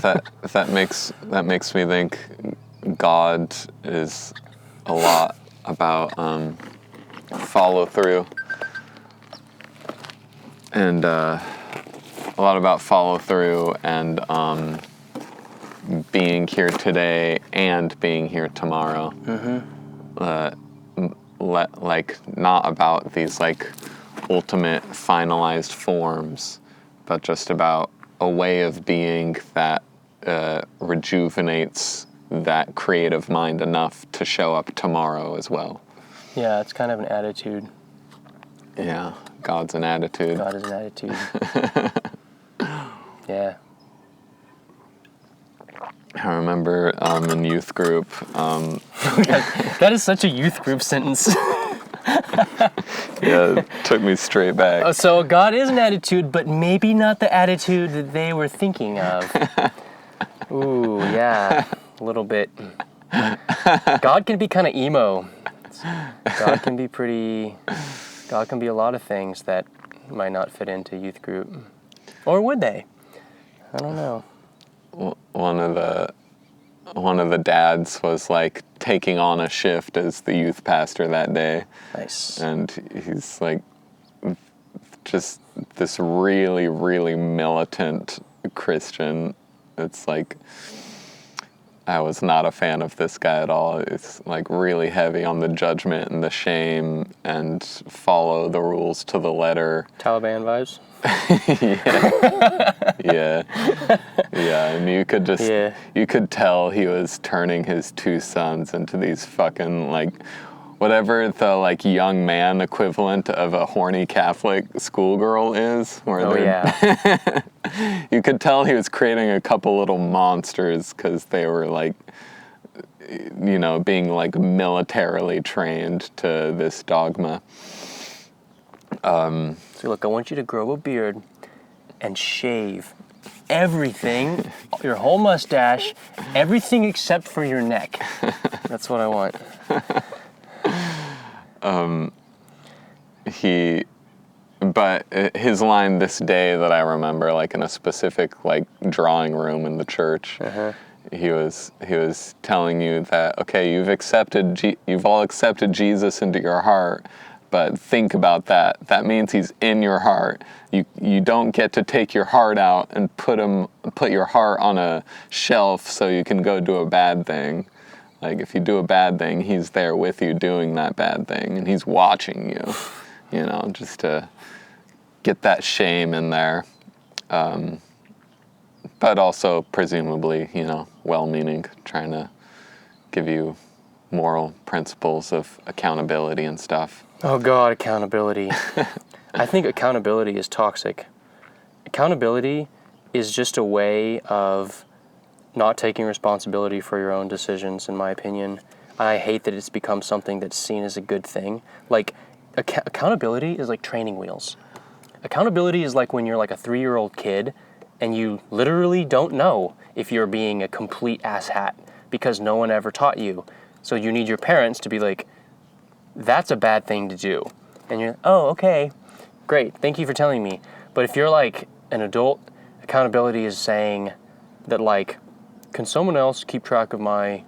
that makes me think God is a lot about follow through, and a lot about follow through and being here today and being here tomorrow. Like not about these like ultimate finalized forms, but just about a way of being that rejuvenates that creative mind enough to show up tomorrow as well. Yeah, it's kind of an attitude. Yeah, God's an attitude. God is an attitude. Yeah. I remember in youth group. That is such a youth group sentence. Yeah, it took me straight back. So God is an attitude, but maybe not the attitude that they were thinking of. Ooh, yeah, a little bit. God can be kind of emo. God can be a lot of things that might not fit into youth group. Or would they? I don't know. One of the dads was like taking on a shift as the youth pastor that day. Nice. And he's like just this really, really militant Christian. It's like, I was not a fan of this guy at all. It's like really heavy on the judgment and the shame and follow the rules to the letter. Taliban vibes? Yeah. And you could tell he was turning his two sons into these fucking like, whatever the like young man equivalent of a horny Catholic schoolgirl is. Yeah. You could tell he was creating a couple little monsters because they were like, you know, being like militarily trained to this dogma. So look, I want you to grow a beard and shave everything, your whole mustache, everything except for your neck. That's what I want. But his line this day that I remember, like in a specific like drawing room in the church, he was telling you that, okay, you've all accepted Jesus into your heart, but think about that. That means he's in your heart. You don't get to take your heart out and put your heart on a shelf so you can go do a bad thing. Like if you do a bad thing, he's there with you doing that bad thing, and he's watching you, you know, just to get that shame in there. But also presumably, you know, well-meaning, trying to give you moral principles of accountability and stuff. Oh God, accountability. I think accountability is toxic. Accountability is just a way of not taking responsibility for your own decisions, in my opinion. I hate that it's become something that's seen as a good thing. Like, accountability is like training wheels. Accountability is like when you're like a 3-year-old kid and you literally don't know if you're being a complete asshat because no one ever taught you. So you need your parents to be like, that's a bad thing to do. And you're, oh, okay, great, thank you for telling me. But if you're like an adult, accountability is saying that like, can someone else keep track of my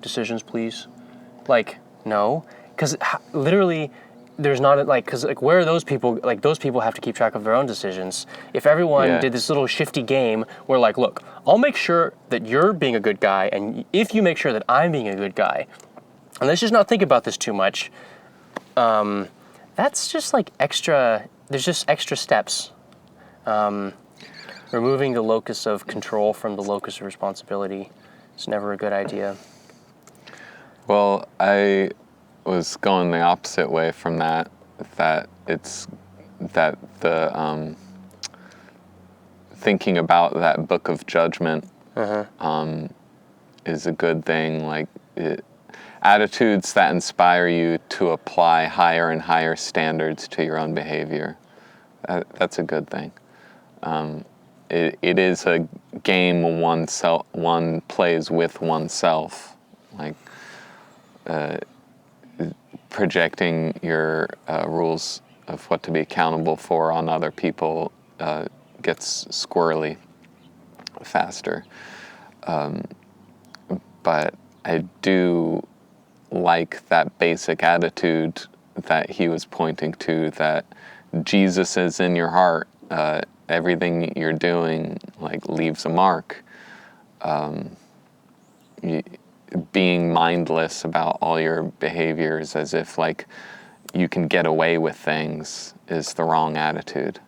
decisions, please? Like, no, because literally there's not like, because like where are those people? Like those people have to keep track of their own decisions. If everyone did this little shifty game where like, look, I'll make sure that you're being a good guy, and if you make sure that I'm being a good guy, and let's just not think about this too much. That's just like extra. There's just extra steps. Removing the locus of control from the locus of responsibility is never a good idea. Well, I was going the opposite way from that. That the thinking about that book of judgment is a good thing. Like attitudes that inspire you to apply higher and higher standards to your own behavior. That's a good thing. It is a game one plays with oneself, like projecting your rules of what to be accountable for on other people gets squirrely faster. But I do like that basic attitude that he was pointing to, that Jesus is in your heart. Everything you're doing like leaves a mark. Being mindless about all your behaviors as if like you can get away with things is the wrong attitude,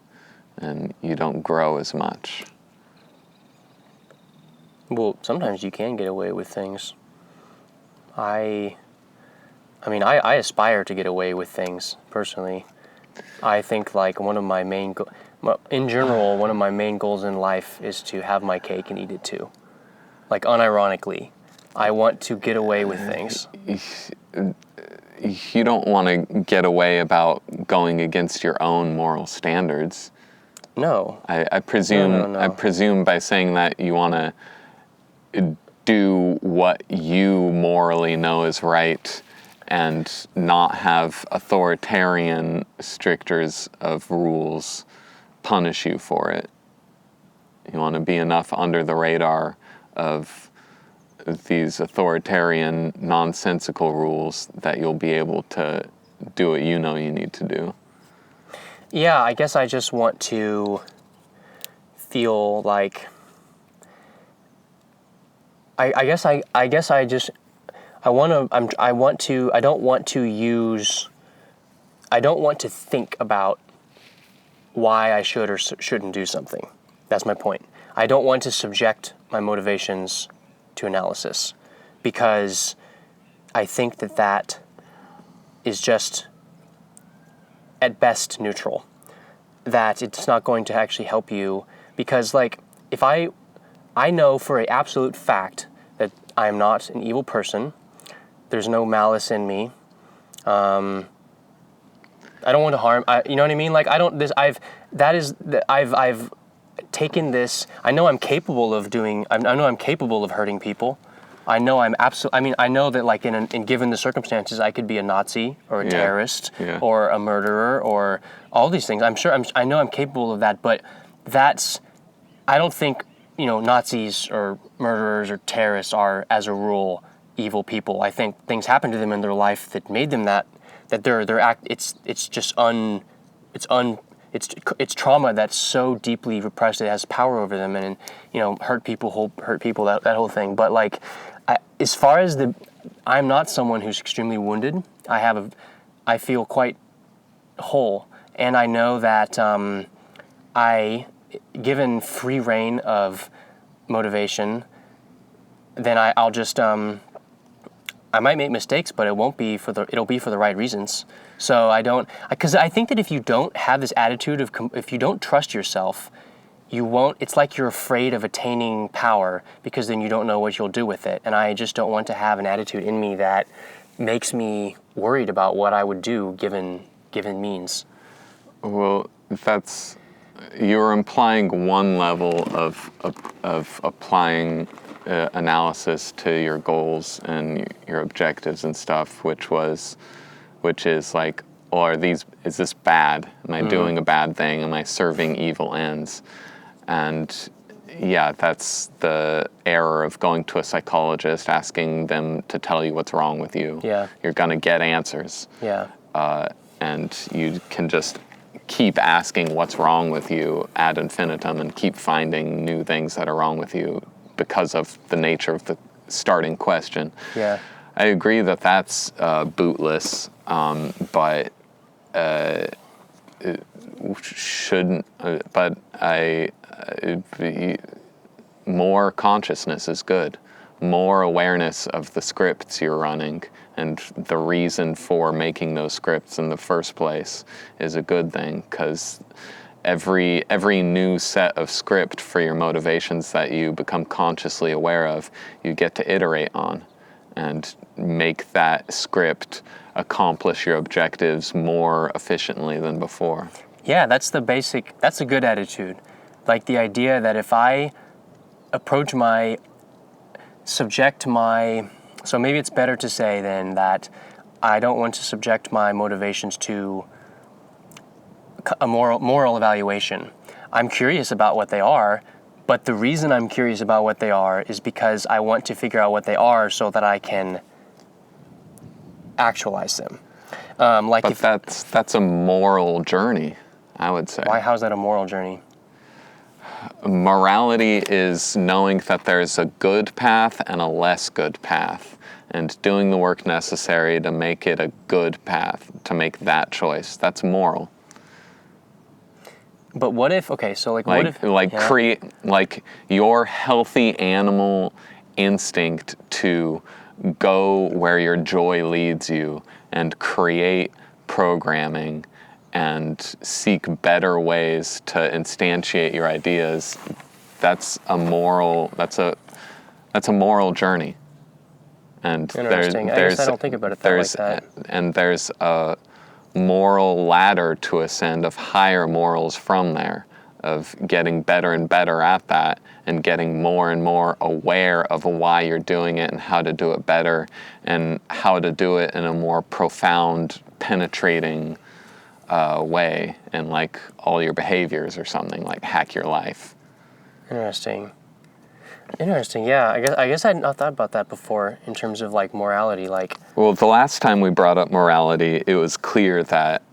and you don't grow as much. Well, sometimes you can get away with things. I aspire to get away with things, personally. I think, like, one of my main goals in life is to have my cake and eat it too. Like, unironically, I want to get away with things. You don't want to get away about going against your own moral standards. No. I presume. No. I presume by saying that you want to do what you morally know is right, and not have authoritarian stricters of rules punish you for it. You want to be enough under the radar of these authoritarian, nonsensical rules that you'll be able to do what you know you need to do. Yeah, I guess I just want to feel like I don't want to think about why I should or shouldn't do something. That's my point. I don't want to subject my motivations to analysis, because I think that is just at best neutral. That it's not going to actually help you, because like if I know for an absolute fact that I'm not an evil person. There's no malice in me. I don't want to harm. You know what I mean? Like I've taken this. I know I'm capable of doing. I know I'm capable of hurting people. I know I'm I know that like in given the circumstances, I could be a Nazi or a terrorist or a murderer or all these things. I know I'm capable of that, but I don't think, Nazis or murderers or terrorists are, as a rule, evil people. I think things happen to them in their life that made them that their act. It's trauma that's so deeply repressed it has power over them, and hurt people that whole thing. But like, as far as I'm not someone who's extremely wounded. I feel quite whole, and I know that given free reign of motivation, then I'll just I might make mistakes, but it'll be for the right reasons. So because I think that if you don't have this attitude if you don't trust yourself, you won't. It's like you're afraid of attaining power, because then you don't know what you'll do with it. And I just don't want to have an attitude in me that makes me worried about what I would do given means. Well, you're implying one level of applying analysis to your goals and your objectives and stuff, which is like, is this bad? Am I doing a bad thing? Am I serving evil ends? And yeah, that's the error of going to a psychologist, asking them to tell you what's wrong with you. Yeah. You're gonna get answers. Yeah. And you can just keep asking what's wrong with you ad infinitum and keep finding new things that are wrong with you because of the nature of the starting question. Yeah. I agree that that's bootless, but it shouldn't. But more consciousness is good. More awareness of the scripts you're running and the reason for making those scripts in the first place is a good thing, because every new set of script for your motivations that you become consciously aware of, you get to iterate on and make that script accomplish your objectives more efficiently than before. Yeah, that's a good attitude. Like the idea that if I approach so maybe it's better to say then that I don't want to subject my motivations to a moral evaluation. I'm curious about what they are, but the reason I'm curious about what they are is because I want to figure out what they are so that I can actualize them. But that's a moral journey, I would say. Why? How's that a moral journey? Morality is knowing that there's a good path and a less good path, and doing the work necessary to make it a good path, to make that choice. That's moral. But what if? Okay, so create your healthy animal instinct to go where your joy leads you and create programming and seek better ways to instantiate your ideas. That's a moral journey. And Interesting. I guess I don't think about it like that. And there's a moral ladder to ascend of higher morals from there, of getting better and better at that and getting more and more aware of why you're doing it and how to do it better and how to do it in a more profound, penetrating way in like all your behaviors or something, like hack your life. Interesting. Yeah, I guess I had not thought about that before in terms of like morality. Well, the last time we brought up morality, it was clear that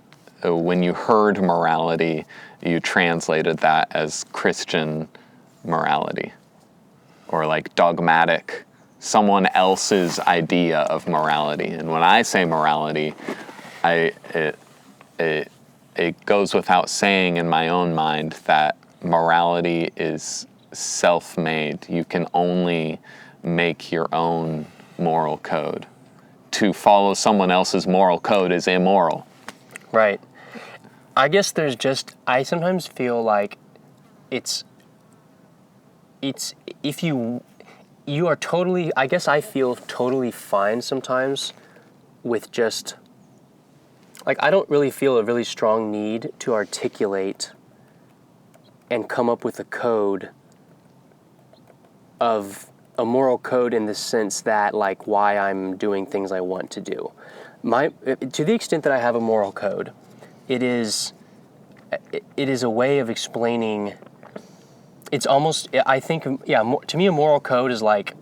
when you heard morality, you translated that as Christian morality or like dogmatic, someone else's idea of morality. And when I say morality, it goes without saying in my own mind that morality is self-made. You can only make your own moral code. To follow someone else's moral code is immoral. Right. I guess I sometimes feel like it's if you are totally, I guess I feel totally fine sometimes with just, like, I don't really feel a really strong need to articulate and come up with a code of a moral code in the sense that, like, why I'm doing things I want to do. To the extent that I have a moral code, it is a way of explaining. It's almost, I think, to me a moral code is like,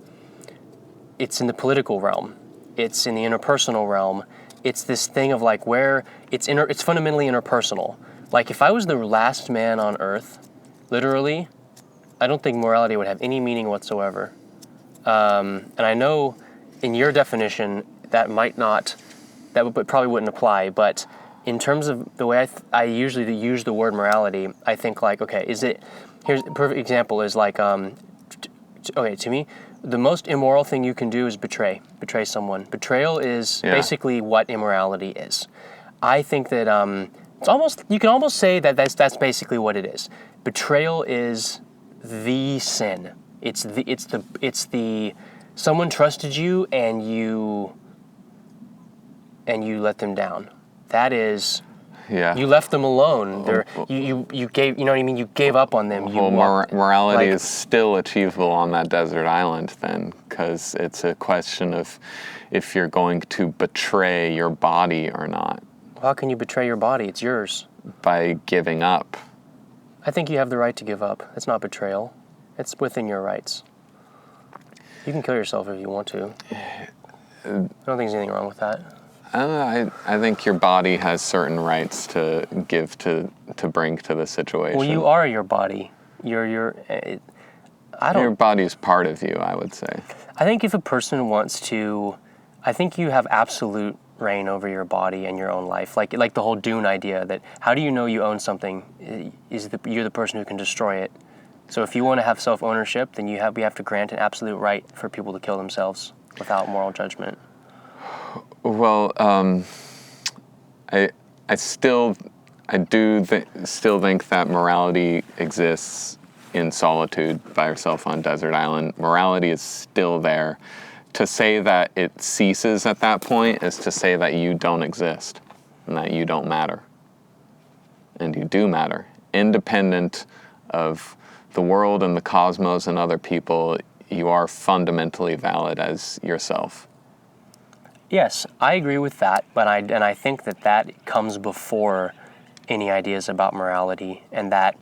it's in the political realm, it's in the interpersonal realm, it's this thing of like where it's fundamentally interpersonal. Like if I was the last man on earth, literally, I don't think morality would have any meaning whatsoever. And I know in your definition that probably wouldn't apply, but in terms of the way I usually use the word morality, I think like, okay, here's a perfect example is like, to me, the most immoral thing you can do is betray someone. Betrayal is basically what immorality is. I think that you can almost say that that's basically what it is. Betrayal is the sin. It's the someone trusted you and you let them down. That is, you left them alone. You gave, you know what I mean? You gave up on them. Morality is still achievable on that desert island then, because it's a question of if you're going to betray your body or not. How can you betray your body? It's yours. By giving up. I think you have the right to give up. It's not betrayal. It's within your rights. You can kill yourself if you want to. I don't think there's anything wrong with that. I think your body has certain rights to give to bring to the situation. Well, you are your body. Your body is part of you, I would say. I think if a person wants to, I think you have absolute reign over your body and your own life. Like the whole Dune idea that how do you know you own something? You're the person who can destroy it. So if you want to have self-ownership, then we have to grant an absolute right for people to kill themselves without moral judgment. Well, I still think that morality exists in solitude by yourself on a desert island. Morality is still there. To say that it ceases at that point is to say that you don't exist and that you don't matter. and you do matter. Independent of the world and the cosmos and other people, you are fundamentally valid as yourself. Yes, I agree with that, but I think that comes before any ideas about morality, and that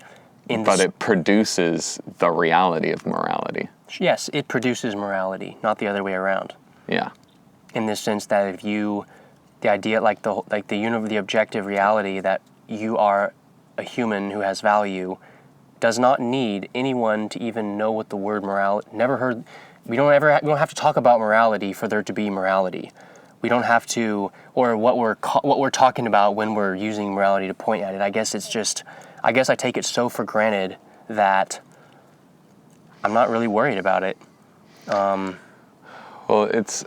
But it produces the reality of morality. Yes, it produces morality, not the other way around. Yeah. In the sense that if you, the idea, the objective reality that you are a human who has value, does not need anyone to even know what the word morality. Never heard. We don't have to talk about morality for there to be morality. We don't have to, or what we're talking about when we're using morality to point at it. I guess I take it so for granted that I'm not really worried about it. Well, it's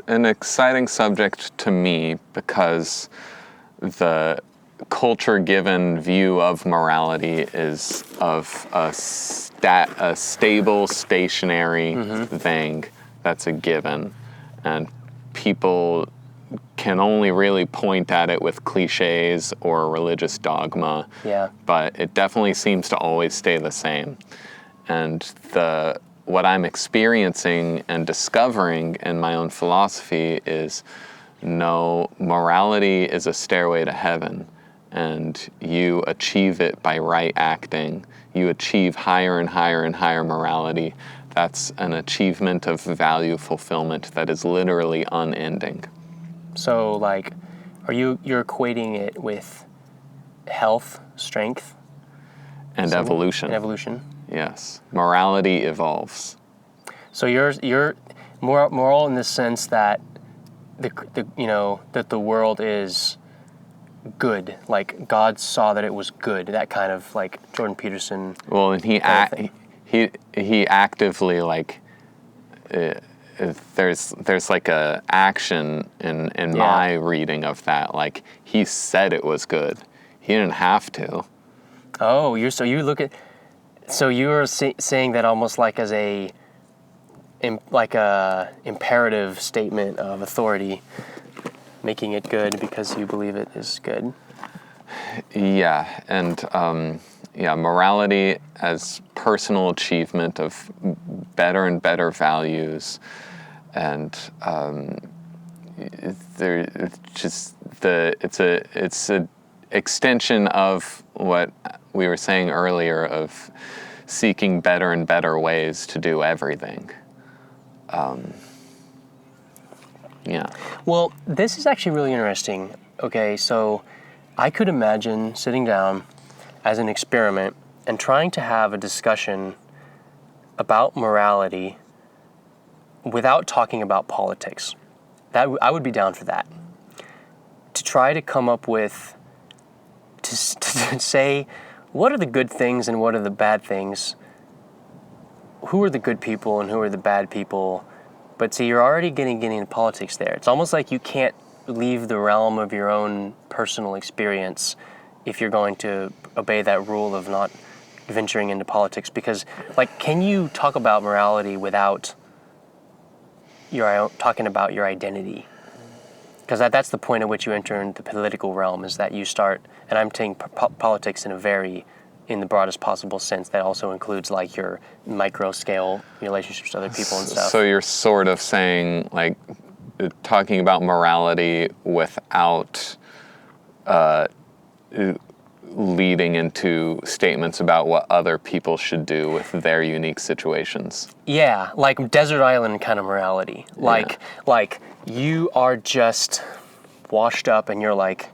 an exciting subject to me because the culture-given view of morality is of a stable, stationary thing that's a given, and people can only really point at it with cliches or religious dogma. Yeah. But it definitely seems to always stay the same. And what I'm experiencing and discovering in my own philosophy is, no, morality is a stairway to heaven, and you achieve it by right acting. You achieve higher and higher and higher morality. That's an achievement of value fulfillment that is literally unending. So, like, you're equating it with health, strength, And evolution. and evolution? Yes. Morality evolves. So you're moral in the sense that that the world is good. Like God saw that it was good. That kind of like Jordan Peterson. Well, and he actively like there's like a action in my reading of that. Like he said it was good. He didn't have to. Oh, you're saying that almost like as a imperative statement of authority, making it good because you believe it is good. Yeah, and morality as personal achievement of better and better values, and it's a extension of what we were saying earlier of seeking better and better ways to do everything. Well, this is actually really interesting. Okay, so I could imagine sitting down as an experiment and trying to have a discussion about morality without talking about politics. I would be down for that. To try to come up with, to say, what are the good things and what are the bad things? Who are the good people and who are the bad people? But see, you're already getting into politics there. It's almost like you can't leave the realm of your own personal experience if you're going to obey that rule of not venturing into politics. Because, like, can you talk about morality without talking about your identity? Because that's the point at which you enter into the political realm, is that you start, and I'm taking politics in the broadest possible sense, that also includes like your micro scale relationships to other people and stuff. So you're sort of saying, like, talking about morality without leading into statements about what other people should do with their unique situations. Yeah, like desert island kind of morality. Like you are just washed up and you're like,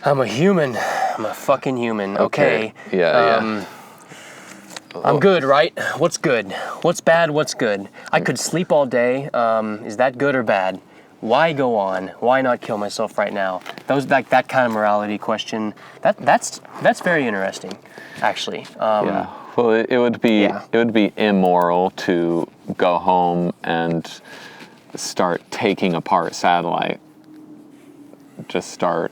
I'm a human. I'm a fucking human. Okay. Yeah. I'm good, right? What's good? What's bad? What's good? I could sleep all day. Is that good or bad? Why go on? Why not kill myself right now? That kind of morality question. That's very interesting, actually. Yeah. Well, it would be immoral to go home and start taking apart satellite. Just start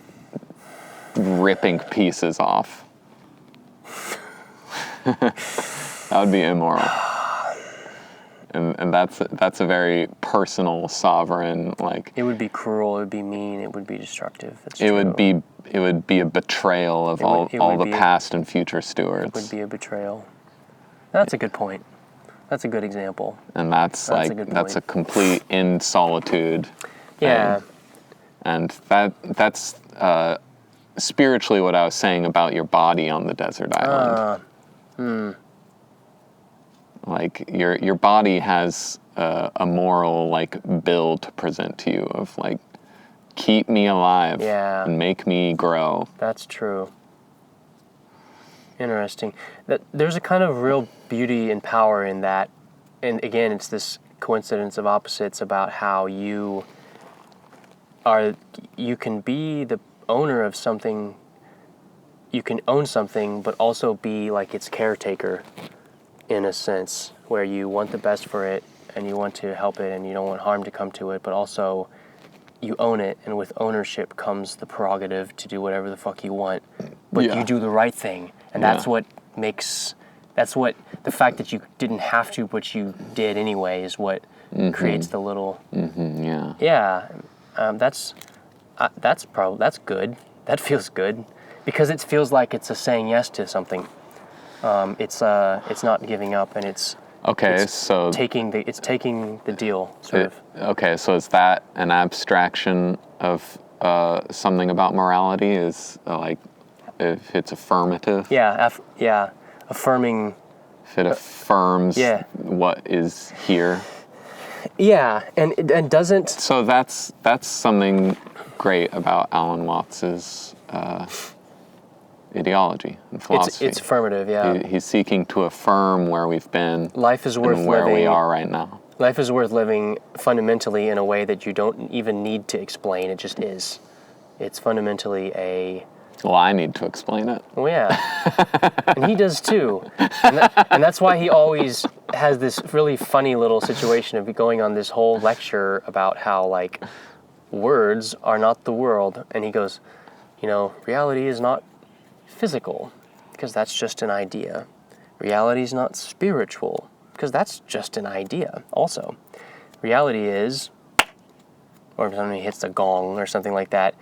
ripping pieces off. That would be immoral. And that's a very personal, sovereign, like... It would be cruel, it would be mean, it would be destructive. It would be it would be a betrayal of all the past and future stewards. It would be a betrayal. That's a good point. That's a good example. And that's a complete in solitude. Yeah. And that's spiritually what I was saying about your body on the desert island. Like your body has a moral like bill to present to you of like, keep me alive and make me grow. That's true. Interesting. There's a kind of real beauty and power in that. And again, it's this coincidence of opposites about how you can be the owner of something, you can own something, but also be like its caretaker in a sense, where you want the best for it and you want to help it and you don't want harm to come to it, but also you own it, and with ownership comes the prerogative to do whatever the fuck you want, but you do the right thing. And that's what the fact that you didn't have to, but you did anyway, is what creates the little... that's good. That feels good. Because it feels like it's a saying yes to something. It's not giving up, and it's taking the deal, sort of. Okay, so is that an abstraction of something about morality? Is like if it's affirmative? Affirming. If it affirms what is here. Yeah, and doesn't. So that's something great about Alan Watts's ideology and philosophy. It's affirmative, yeah. He's seeking to affirm where we've been. Life is worth and where living. we are right now. Life is worth living fundamentally in a way that you don't even need to explain. It just is. It's fundamentally a... Well, I need to explain it. Oh, yeah. And he does too. And that's why he always has this really funny little situation of going on this whole lecture about how, like, words are not the world. And he goes, reality is not physical, because that's just an idea. Reality is not spiritual, because that's just an idea also. Reality is, or if somebody hits a gong or something like that,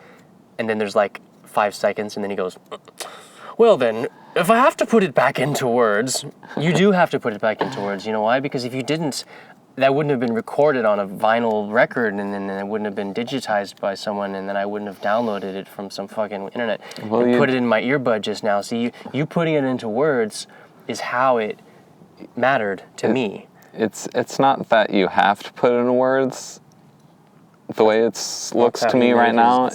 and then there's like 5 seconds, and then he goes, well then, if I have to put it back into words, you do have to put it back into words. You know why? Because if you didn't, that wouldn't have been recorded on a vinyl record, and then it wouldn't have been digitized by someone, and then I wouldn't have downloaded it from some fucking internet and put it in my earbud just now. So you putting it into words is how it mattered to me. It's not that you have to put it in words. The way it looks to me right now,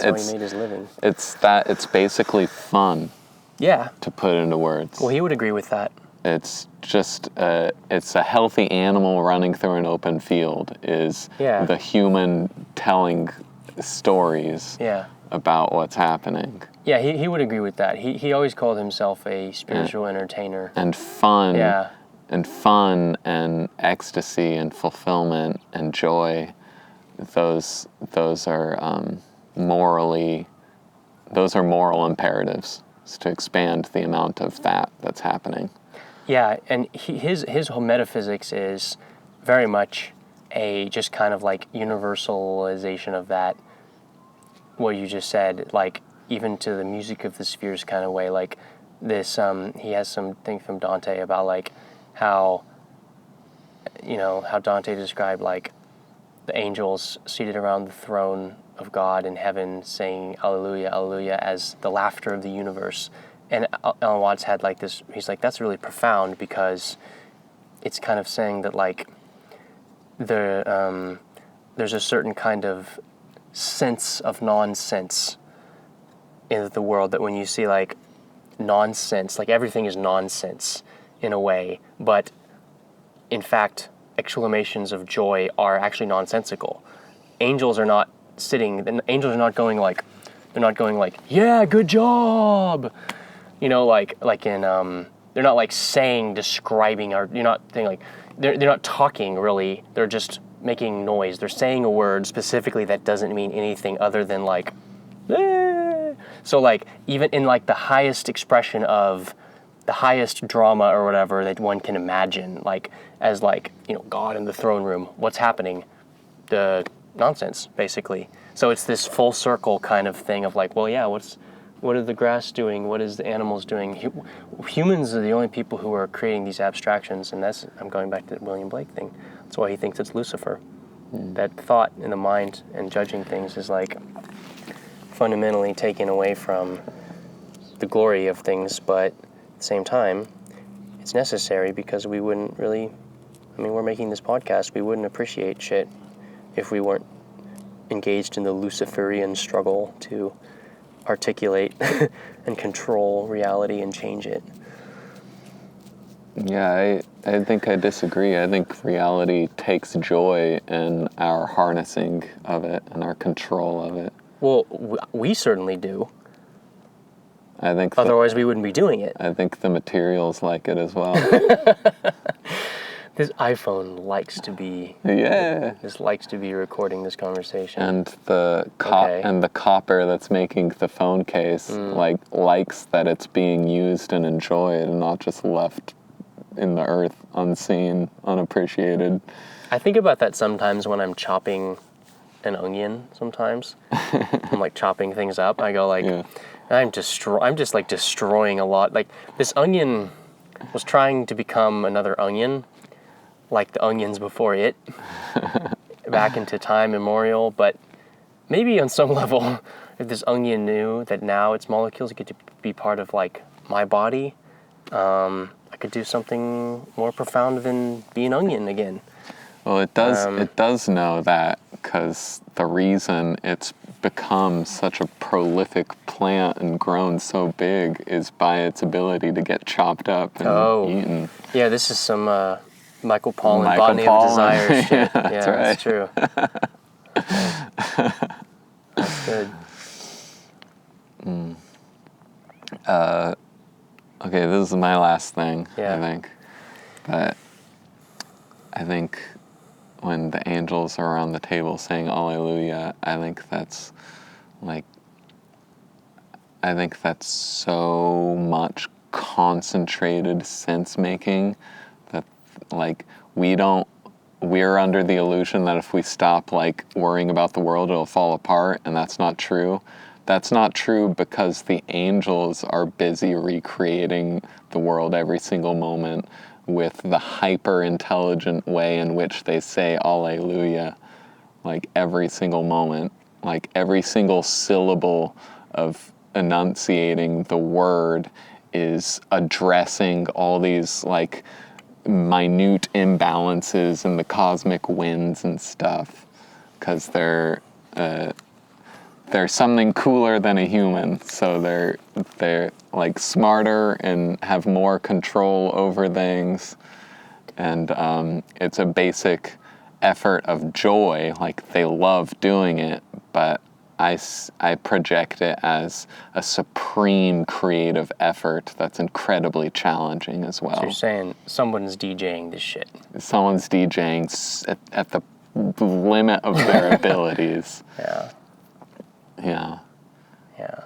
it's basically fun. Yeah. To put into words. Well, he would agree with that. It's just it's a healthy animal running through an open field is the human telling stories about what's happening. Yeah, he would agree with that. He always called himself a spiritual entertainer. And fun. Yeah. And fun and ecstasy and fulfillment and joy. Those are moral imperatives. Is to expand the amount of that's happening. Yeah, and his whole metaphysics is very much a just kind of like universalization of that, what you just said, like even to the music of the spheres kind of way. Like this, he has something from Dante about like how Dante described like the angels seated around the throne of God in heaven saying Alleluia, Alleluia as the laughter of the universe. And Alan Watts had like this, he's like, that's really profound because it's kind of saying that like there's a certain kind of sense of nonsense in the world, that when you see like nonsense, like everything is nonsense in a way, but in fact exclamations of joy are actually nonsensical. Angels are not going like, yeah, good job. Like in they're not like describing, or you're not saying like they're not talking really. They're just making noise. They're saying a word specifically that doesn't mean anything other than like, eh. So like even in like the highest expression of the highest drama or whatever that one can imagine, like as like God in the throne room, what's happening? The nonsense basically. So it's this full circle kind of thing of like, well, yeah, what's What are the grass doing? What is the animals doing? Humans are the only people who are creating these abstractions, and I'm going back to the William Blake thing. That's why he thinks it's Lucifer. That thought in the mind and judging things is like fundamentally taken away from the glory of things, but at the same time, it's necessary because we wouldn't really, we're making this podcast, we wouldn't appreciate shit if we weren't engaged in the Luciferian struggle to articulate and control reality and change it. Yeah, I think I disagree. I think reality takes joy in our harnessing of it and our control of it. Well, we certainly do. I think Otherwise, we wouldn't be doing it. I think the materials like it as well. This iPhone likes to be. Yeah. This likes to be recording this conversation. And the copper that's making the phone case likes that it's being used and enjoyed and not just left in the earth unseen, unappreciated. I think about that sometimes when I'm chopping an onion. Sometimes I'm like chopping things up. I go like, I'm just like destroying a lot. Like this onion was trying to become another onion, like the onions before it, back into time immemorial. But maybe on some level, if this onion knew that now its molecules get to be part of like my body, I could do something more profound than be an onion again. Well, it does know that because the reason it's become such a prolific plant and grown so big is by its ability to get chopped up and eaten. Yeah, this is some Michael Pollan Botany of Desire shit. That's right. That's true. That's good. Okay, this is my last thing, Yeah. I think. But I think when the angels are around the table saying Alleluia, I think that's so much concentrated sense making that we're under the illusion that if we stop worrying about the world, it'll fall apart, and that's not true. That's not true because the angels are busy recreating the world every single moment with the hyper-intelligent way in which they say Alleluia, every single moment, every single syllable of enunciating the word is addressing all these minute imbalances in the cosmic winds and stuff, because they're something cooler than a human, so they're smarter and have more control over things, and it's a basic effort of joy. They love doing it, but I project it as a supreme creative effort that's incredibly challenging as well. So you're saying someone's DJing this shit. Someone's DJing at the limit of their abilities. Yeah. Yeah. Yeah.